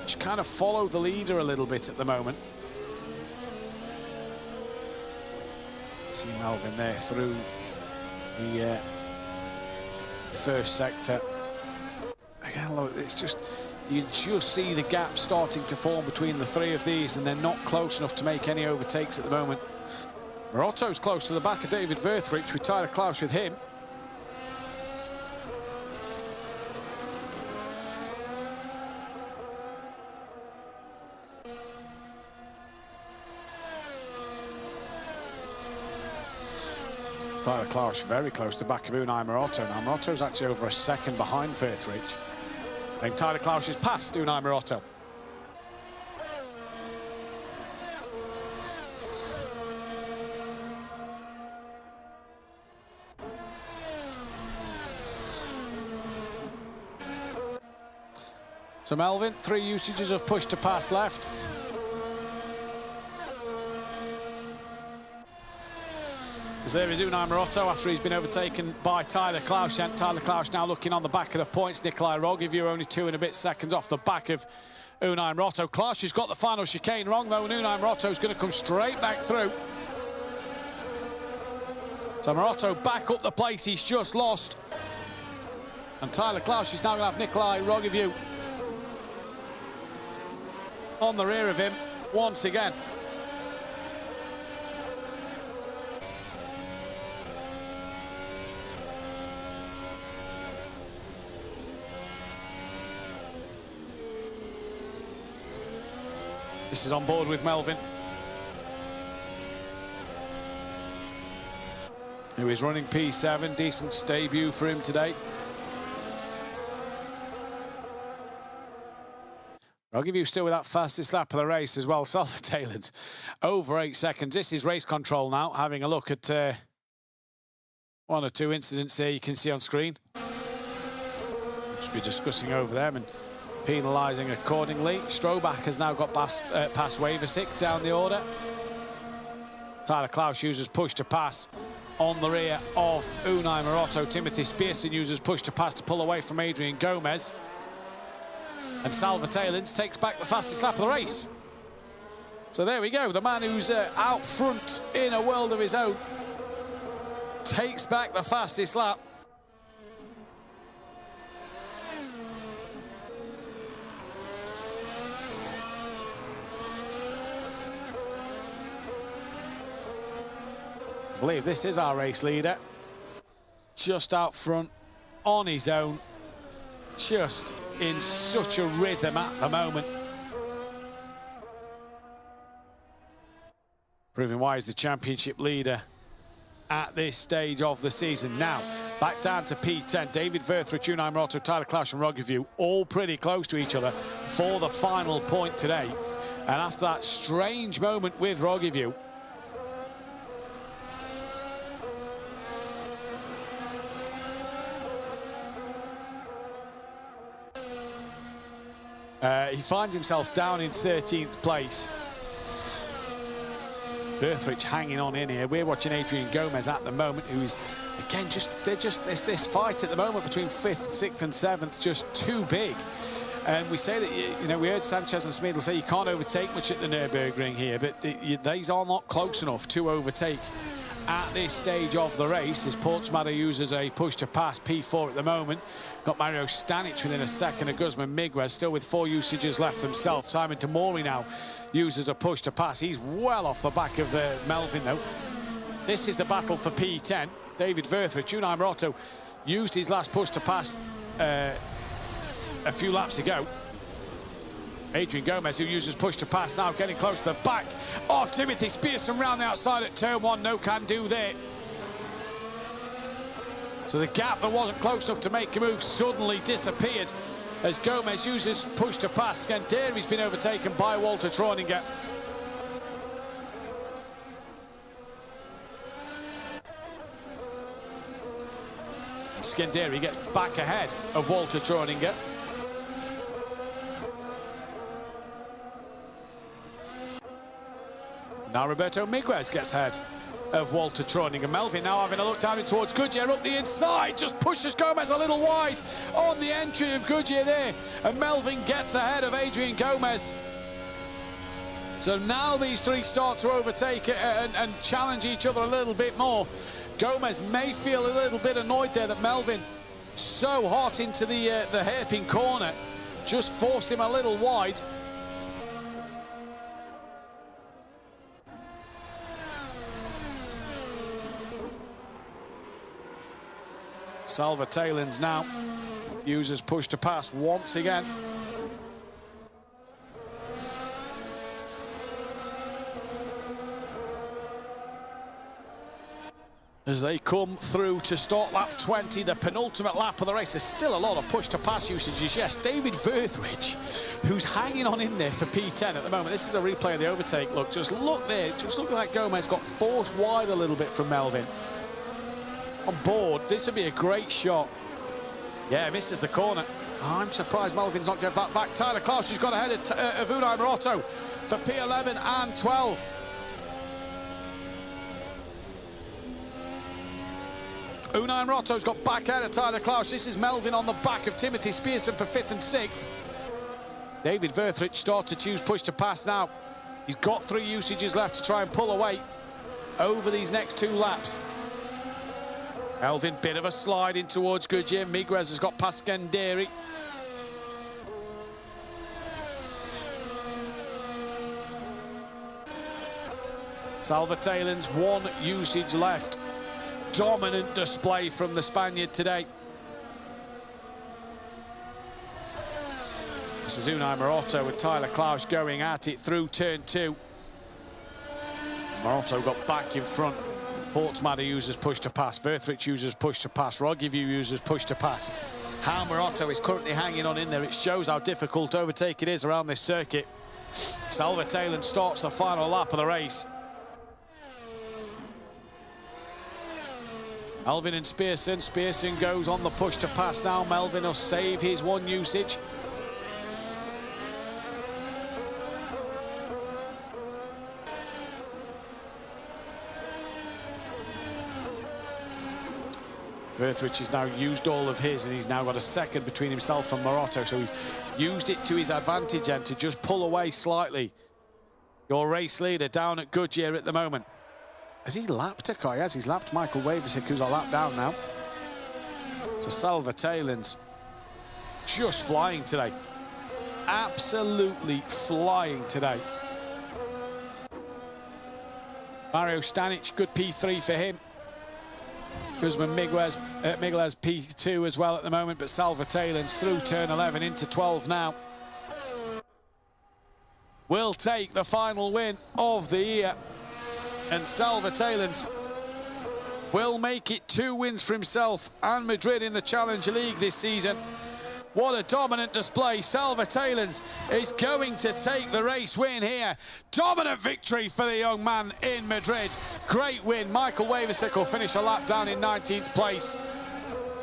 Just kind of follow the leader a little bit at the moment. See Melvin there through the first sector. Again, look, it's just, you just see the gap starting to form between the 3 of these, and they're not close enough to make any overtakes at the moment. Morotto's close to the back of David Verthrich with Tyler Klaus with him. Tyler Klausch very close to the back of Unai Morotto. Now Morotto's actually over a second behind Verthrich. I think Tyler Klausch has passed Unai Morotto. So Melvin, 3 usages of push to pass left. As there is Unai Morotto after he's been overtaken by Tyler Klausch. And Tyler Klausch now looking on the back of the points. Nikolai Rogiviu only 2 and a bit seconds off the back of Unai Morotto. Klausch has got the final chicane wrong though, and Unai Morotto's going to come straight back through. So Morotto back up the place he's just lost. And Tyler Klausch is now going to have Nikolai Rogiviu on the rear of him once again. This is on board with Melvin, who is running P7. Decent debut for him today. I'll give you still with that fastest lap of the race as well. Salva Taylor's over 8 seconds. This is race control now, having a look at 1 or 2 incidents there you can see on screen. We'll be discussing over them and penalising accordingly. Strobach has now got past Waversick down the order. Tyler Klausch uses push to pass on the rear of Unai Morotto. Timothy Spearson uses push to pass to pull away from Adrian Gomez. And Salva Taylor takes back the fastest lap of the race. So there we go. The man who's out front in a world of his own takes back the fastest lap. I believe this is our race leader. Just out front on his own. Just in such a rhythm at the moment. Proving why he's the championship leader at this stage of the season. Now, back down to P10. David Verthrich, Unai Morotto, Tyler Klausch and Rogiviu, all pretty close to each other for the final point today. And after that strange moment with Rogiviu, he finds himself down in 13th place. Verthrich hanging on in here. We're watching Adrian Gomez at the moment, who is, again, this fight at the moment between 5th, 6th and 7th, just too big. And we say that, you know, we heard Sanchez and Smedel say you can't overtake much at the Nürburgring here, but these are not close enough to overtake at this stage of the race. As Portsmouth uses a push to pass P4 at the moment. Got Mario Stanic within a second of Guzman Miguez, still with 4 usages left himself. Simon Tamori now uses a push to pass. He's well off the back of Melvin though. This is the battle for P10. David Verthrich, Unai Morotto used his last push to pass a few laps ago. Adrian Gomez, who uses push to pass, now getting close to the back of Timothy Spearson round the outside at turn 1. No can do there. So the gap that wasn't close enough to make a move suddenly disappeared as Gomez uses push to pass. Scanderi's been overtaken by Walter Treuninger. Scanderi gets back ahead of Walter Treuninger. Now Roberto Miguez gets ahead of Walter Treuninger. Melvin now having a look down in towards Goodyear up the inside, just pushes Gomez a little wide on the entry of Goodyear there, and Melvin gets ahead of Adrian Gomez. So now these 3 start to overtake and challenge each other a little bit more. Gomez may feel a little bit annoyed there that Melvin, so hot into the hairpin corner, just forced him a little wide. Salva Taylins now uses push to pass once again. as they come through to start lap 20, the penultimate lap of the race. There's still a lot of push-to-pass usages. Yes, David Verthridge, who's hanging on in there for P10 at the moment. This is a replay of the overtake. Look, just look there. Just look like Gomez got forced wide a little bit from Melvin. On board, this would be a great shot. Yeah, misses the corner. Oh, I'm surprised Melvin's not getting that back. Tyler Klaus, who's got ahead of Unai Morotto for P11 and 12. Unai Morotto's got back out of Tyler Klaus. This is Melvin on the back of Timothy Spearson for 5th and 6th. David Verthridge starts to choose push to pass now. He's got 3 usages left to try and pull away over these next 2 laps. Melvin, bit of a slide in towards Goodyear. Miguez has got past Genderi. Salvatellans, 1 usage left. Dominant display from the Spaniard today. This is Unai Morotto with Tyler Klaus going at it through turn 2. Morotto got back in front. Portsmatter uses push to pass. Verthridge uses push to pass. Roggeview uses push to pass. How Morotto is currently hanging on in there. It shows how difficult overtake it is around this circuit. Salvatellans starts the final lap of the race. Melvin and Spearson. Spearson goes on the push to pass now. Melvin will save his 1 usage. Verthridge has now used all of his, and he's now got a second between himself and Morotto, so he's used it to his advantage and to just pull away slightly. Your race leader down at Goodyear at the moment. Has he lapped a car? Yes, he's lapped Michael Waversick, who's a lap down now. So Salvatellans just flying today. Absolutely flying today. Mario Stanic, good P3 for him. Guzman Miguez P2 as well at the moment, but Salvatellans through turn 11 into 12 now. Will take the final win of the year. And Salvatellans will make it 2 wins for himself and Madrid in the Challenger League this season. What a dominant display. Salvatellans is going to take the race win here. Dominant victory for the young man in Madrid. Great win. Michael Waversick will finish a lap down in 19th place.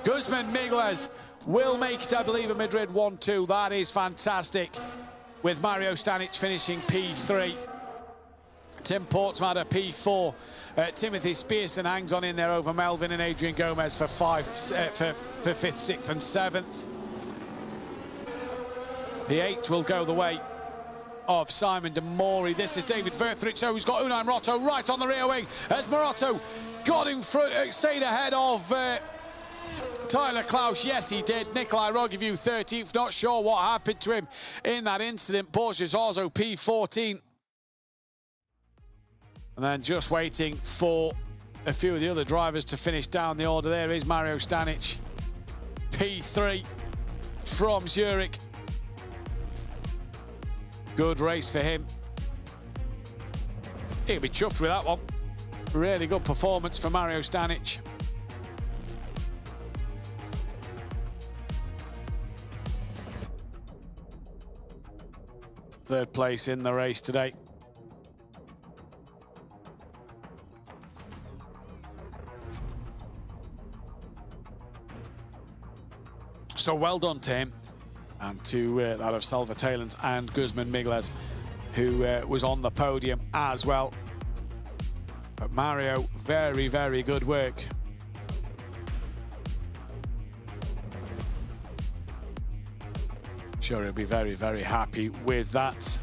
Guzman Miguez will make it, I believe, at Madrid 1-2. That is fantastic. With Mario Stanic finishing P3. Tim Portsmatter P4. Timothy Spearson hangs on in there over Melvin and Adrian Gomez for 5th, 6th and 7th. P8 will go the way of Simon de Mori. This is David Verthridge, so he's got Unai Morotto right on the rear wing as Morotto got in front, stayed ahead of Tyler Klaus. Yes, he did. Nikolai Roggeview 13th. Not sure what happened to him in that incident. Borges Orzo P14. And then just waiting for a few of the other drivers to finish down the order. There is Mario Stanic, P3 from Zurich. Good race for him. He'll be chuffed with that one. Really good performance for Mario Stanic. Third place in the race today. So well done to him, and to that of Salvatellans and Guzman Miguez, who was on the podium as well. But Mario, very, very good work. Sure, he'll be very, very happy with that.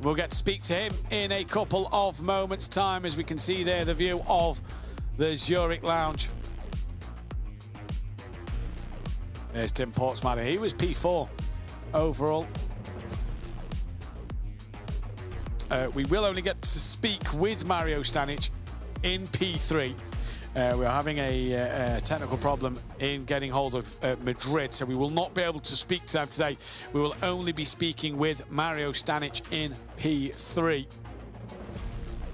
We'll get to speak to him in a couple of moments' time, as we can see there the view of the Zurich Lounge. There's Tim Portsmatter. He was P4 overall. We will only get to speak with Mario Stanic in P3. We're having a technical problem in getting hold of Madrid, so we will not be able to speak to them today. We will only be speaking with Mario Stanic in P3.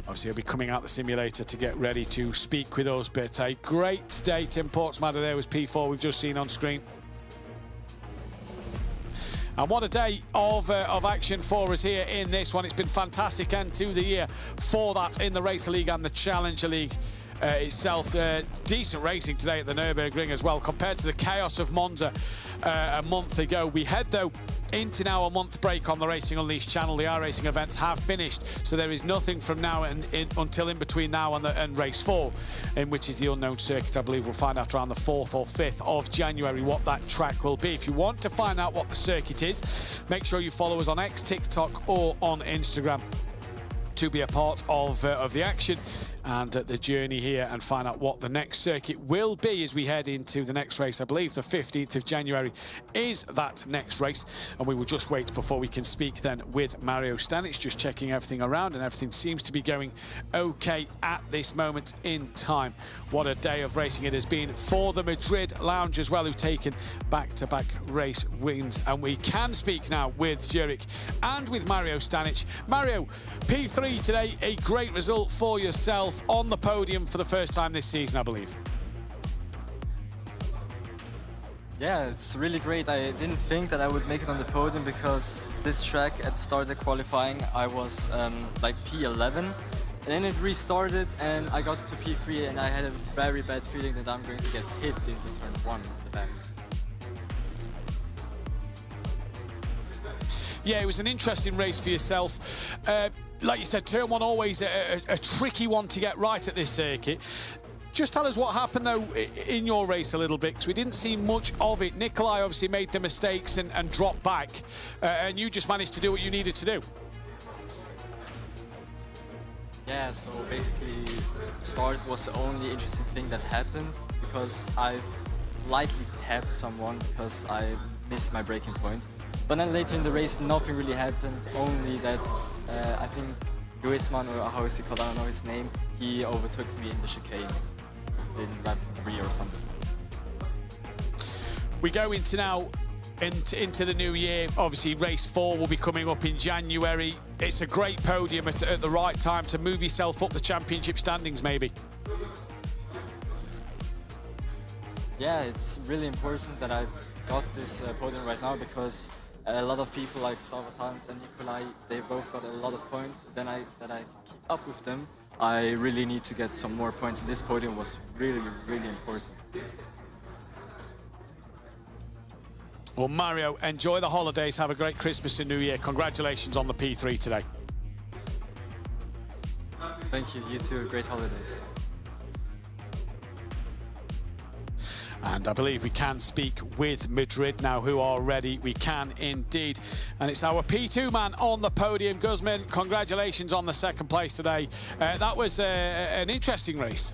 Obviously, he'll be coming out the simulator to get ready to speak with us. But a great day, Tim Portsmouth. There was P4 we've just seen on screen. And what a day of action for us here in this one. It's been fantastic end to the year for that in the Racer League and the Challenger League itself. Decent racing today at the Nürburgring as well, compared to the chaos of Monza a month ago. We head, though, into now a month break on the Racing Unleashed channel. The iRacing events have finished, so there is nothing from now until in between now and race 4, in which is the unknown circuit. I believe we'll find out around the 4th or 5th of January what that track will be. If you want to find out what the circuit is, make sure you follow us on X, TikTok or on Instagram to be a part of the action and the journey here, and find out what the next circuit will be as we head into the next race. I believe the 15th of January is that next race, and we will just wait before we can speak then with Mario Stanic, just checking everything around, and everything seems to be going okay at this moment in time. What a day of racing it has been for the Madrid Lounge as well, who've taken back-to-back race wins. And we can speak now with Zurich and with Mario Stanic. Mario, P3 today, a great result for yourself on the podium for the first time this season, I believe. Yeah, it's really great. I didn't think that I would make it on the podium, because this track at the start of qualifying I was like P11, and then it restarted and I got to P3, and I had a very bad feeling that I'm going to get hit into turn 1 at the back. Yeah, it was an interesting race for yourself. Like you said, turn 1 always a tricky one to get right at this circuit. Just tell us what happened, though, in your race a little bit, because we didn't see much of it. Nikolai obviously made the mistakes and dropped back, and you just managed to do what you needed to do. Yeah, so basically, start was the only interesting thing that happened, because I've lightly tapped someone because I missed my braking point. But then later in the race, nothing really happened, only that I think Guisman, or how is he called, I don't know his name, he overtook me in the chicane in lap 3 or something. We go into now into the new year. Obviously, race 4 will be coming up in January. It's a great podium at the right time to move yourself up the championship standings, maybe. Yeah, it's really important that I've got this podium right now, because a lot of people like Salvatans and Nikolai, they both got a lot of points. Then that I keep up with them, I really need to get some more points. This podium was really, really important. Well, Mario, enjoy the holidays. Have a great Christmas and New Year. Congratulations on the P3 today. Thank you. You too. Great holidays. And I believe we can speak with Madrid now, who are ready. We can indeed. And it's our P2 man on the podium. Guzman, congratulations on the 2nd place today. That was an interesting race.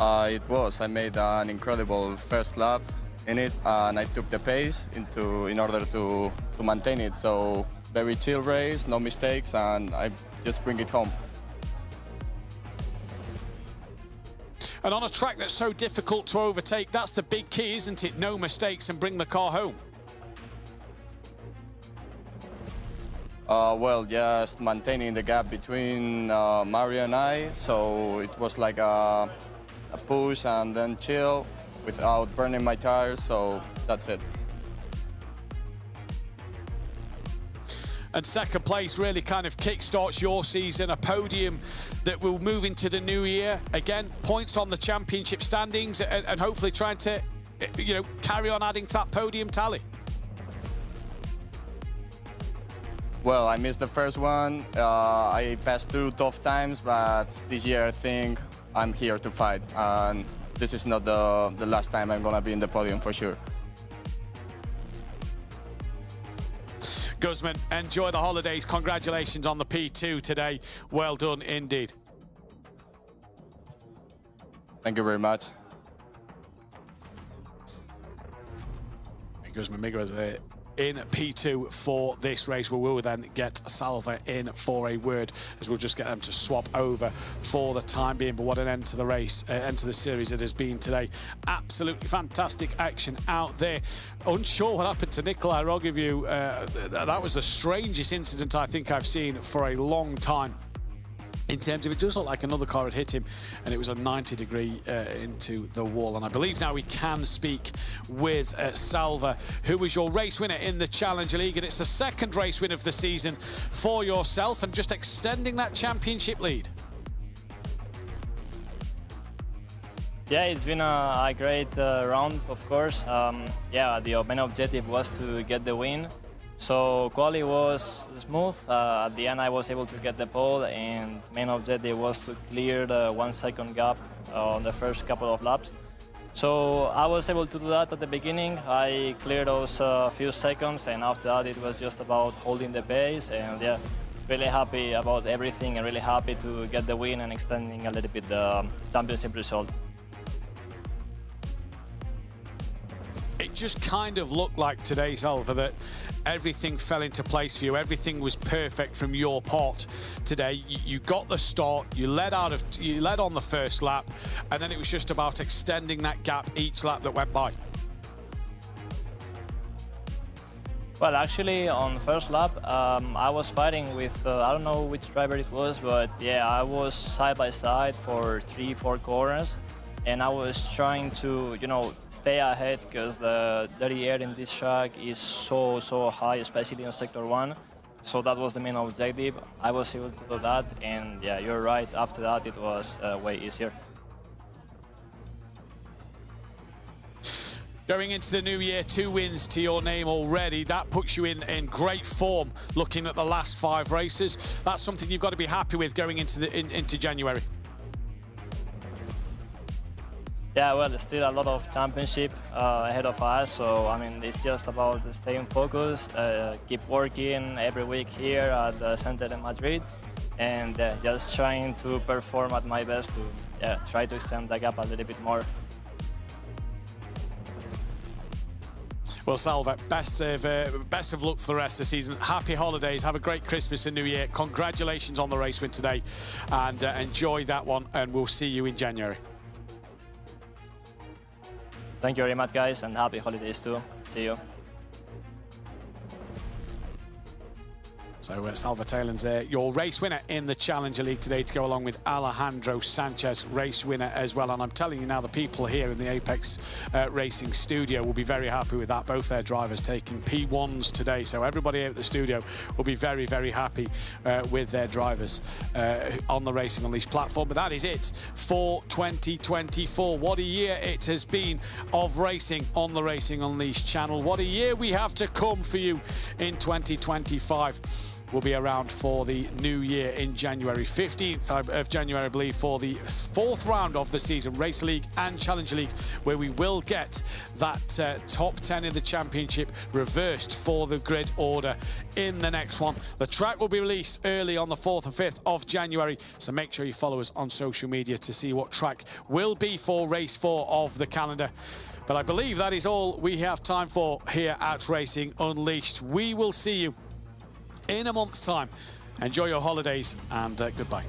It was. I made an incredible first lap in it, and I took the pace in order to maintain it. So very chill race, no mistakes, and I just bring it home. And on a track that's so difficult to overtake, that's the big key, isn't it? No mistakes and bring the car home. Well, just maintaining the gap between Mario and I. So it was like a push and then chill without burning my tires. So that's it. And 2nd place really kind of kickstarts your season, a podium that will move into the new year. Again, points on the championship standings, and hopefully trying to, carry on adding to that podium tally. Well, I missed the first one. I passed through tough times, but this year I think I'm here to fight. And this is not the last time I'm gonna be in the podium for sure. Guzman, enjoy the holidays. Congratulations on the P2 today. Well done indeed. Thank you very much. Guzman Miguel in P2 for this race. We will then get Salva in for a word, as we'll just get them to swap over for the time being. But what an end to the race, end to the series it has been today. Absolutely fantastic action out there. Unsure what happened to Nikolai Rogovu. That was the strangest incident I think I've seen for a long time. In terms of, it does look like another car had hit him, and it was a 90-degree into the wall. And I believe now we can speak with Salva, who was your race winner in the Challenger League, and it's the second race win of the season for yourself, and just extending that championship lead. Yeah, it's been a great round, of course. Yeah, the main objective was to get the win. So quali was smooth. At the end, I was able to get the pole, and main objective was to clear the 1 second gap on the first couple of laps. So I was able to do that at the beginning. I cleared those few seconds, and after that, it was just about holding the pace. And yeah, really happy about everything, and really happy to get the win and extending a little bit the championship result. It just kind of looked like today, Salva, that everything fell into place for you. Everything was perfect from your part today. You got the start, you led on the first lap, and then it was just about extending that gap each lap that went by. Well, actually, on first lap, I was fighting with, I don't know which driver it was, but yeah, I was side by side for 3-4 corners. And I was trying to, you know, stay ahead, because the dirty air in this track is so high, especially in Sector 1. So that was the main objective. I was able to do that, and yeah, you're right. After that, it was way easier. Going into the new year, 2 wins to your name already. That puts you in great form looking at the last 5 races. That's something you've got to be happy with going into January. Yeah, well, there's still a lot of championship ahead of us, so I mean, it's just about staying focused, keep working every week here at the center in Madrid, and just trying to perform at my best to try to extend the gap a little bit more. Well, Salva, best of luck for the rest of the season. Happy holidays, have a great Christmas and New Year. Congratulations on the race win today, and enjoy that one, and we'll see you in January. Thank you very much, guys, and happy holidays too. See you. So Salva Taylor's there, your race winner in the Challenger League today, to go along with Alejandro Sanchez, race winner as well. And I'm telling you now, the people here in the Apex Racing studio will be very happy with that. Both their drivers taking P1s today. So everybody here at the studio will be very, very happy with their drivers on the Racing Unleashed platform. But that is it for 2024. What a year it has been of racing on the Racing Unleashed channel. What a year we have to come for you in 2025. Will be around for the new year in January. 15th of January, I believe, for the 4th round of the season, Race League and Challenger League, where we will get that top 10 in the championship reversed for the grid order in the next one. The track will be released early on the 4th and 5th of January, so make sure you follow us on social media to see what track will be for Race 4 of the calendar. But I believe that is all we have time for here at Racing Unleashed. We will see you in a month's time. Enjoy your holidays, and goodbye.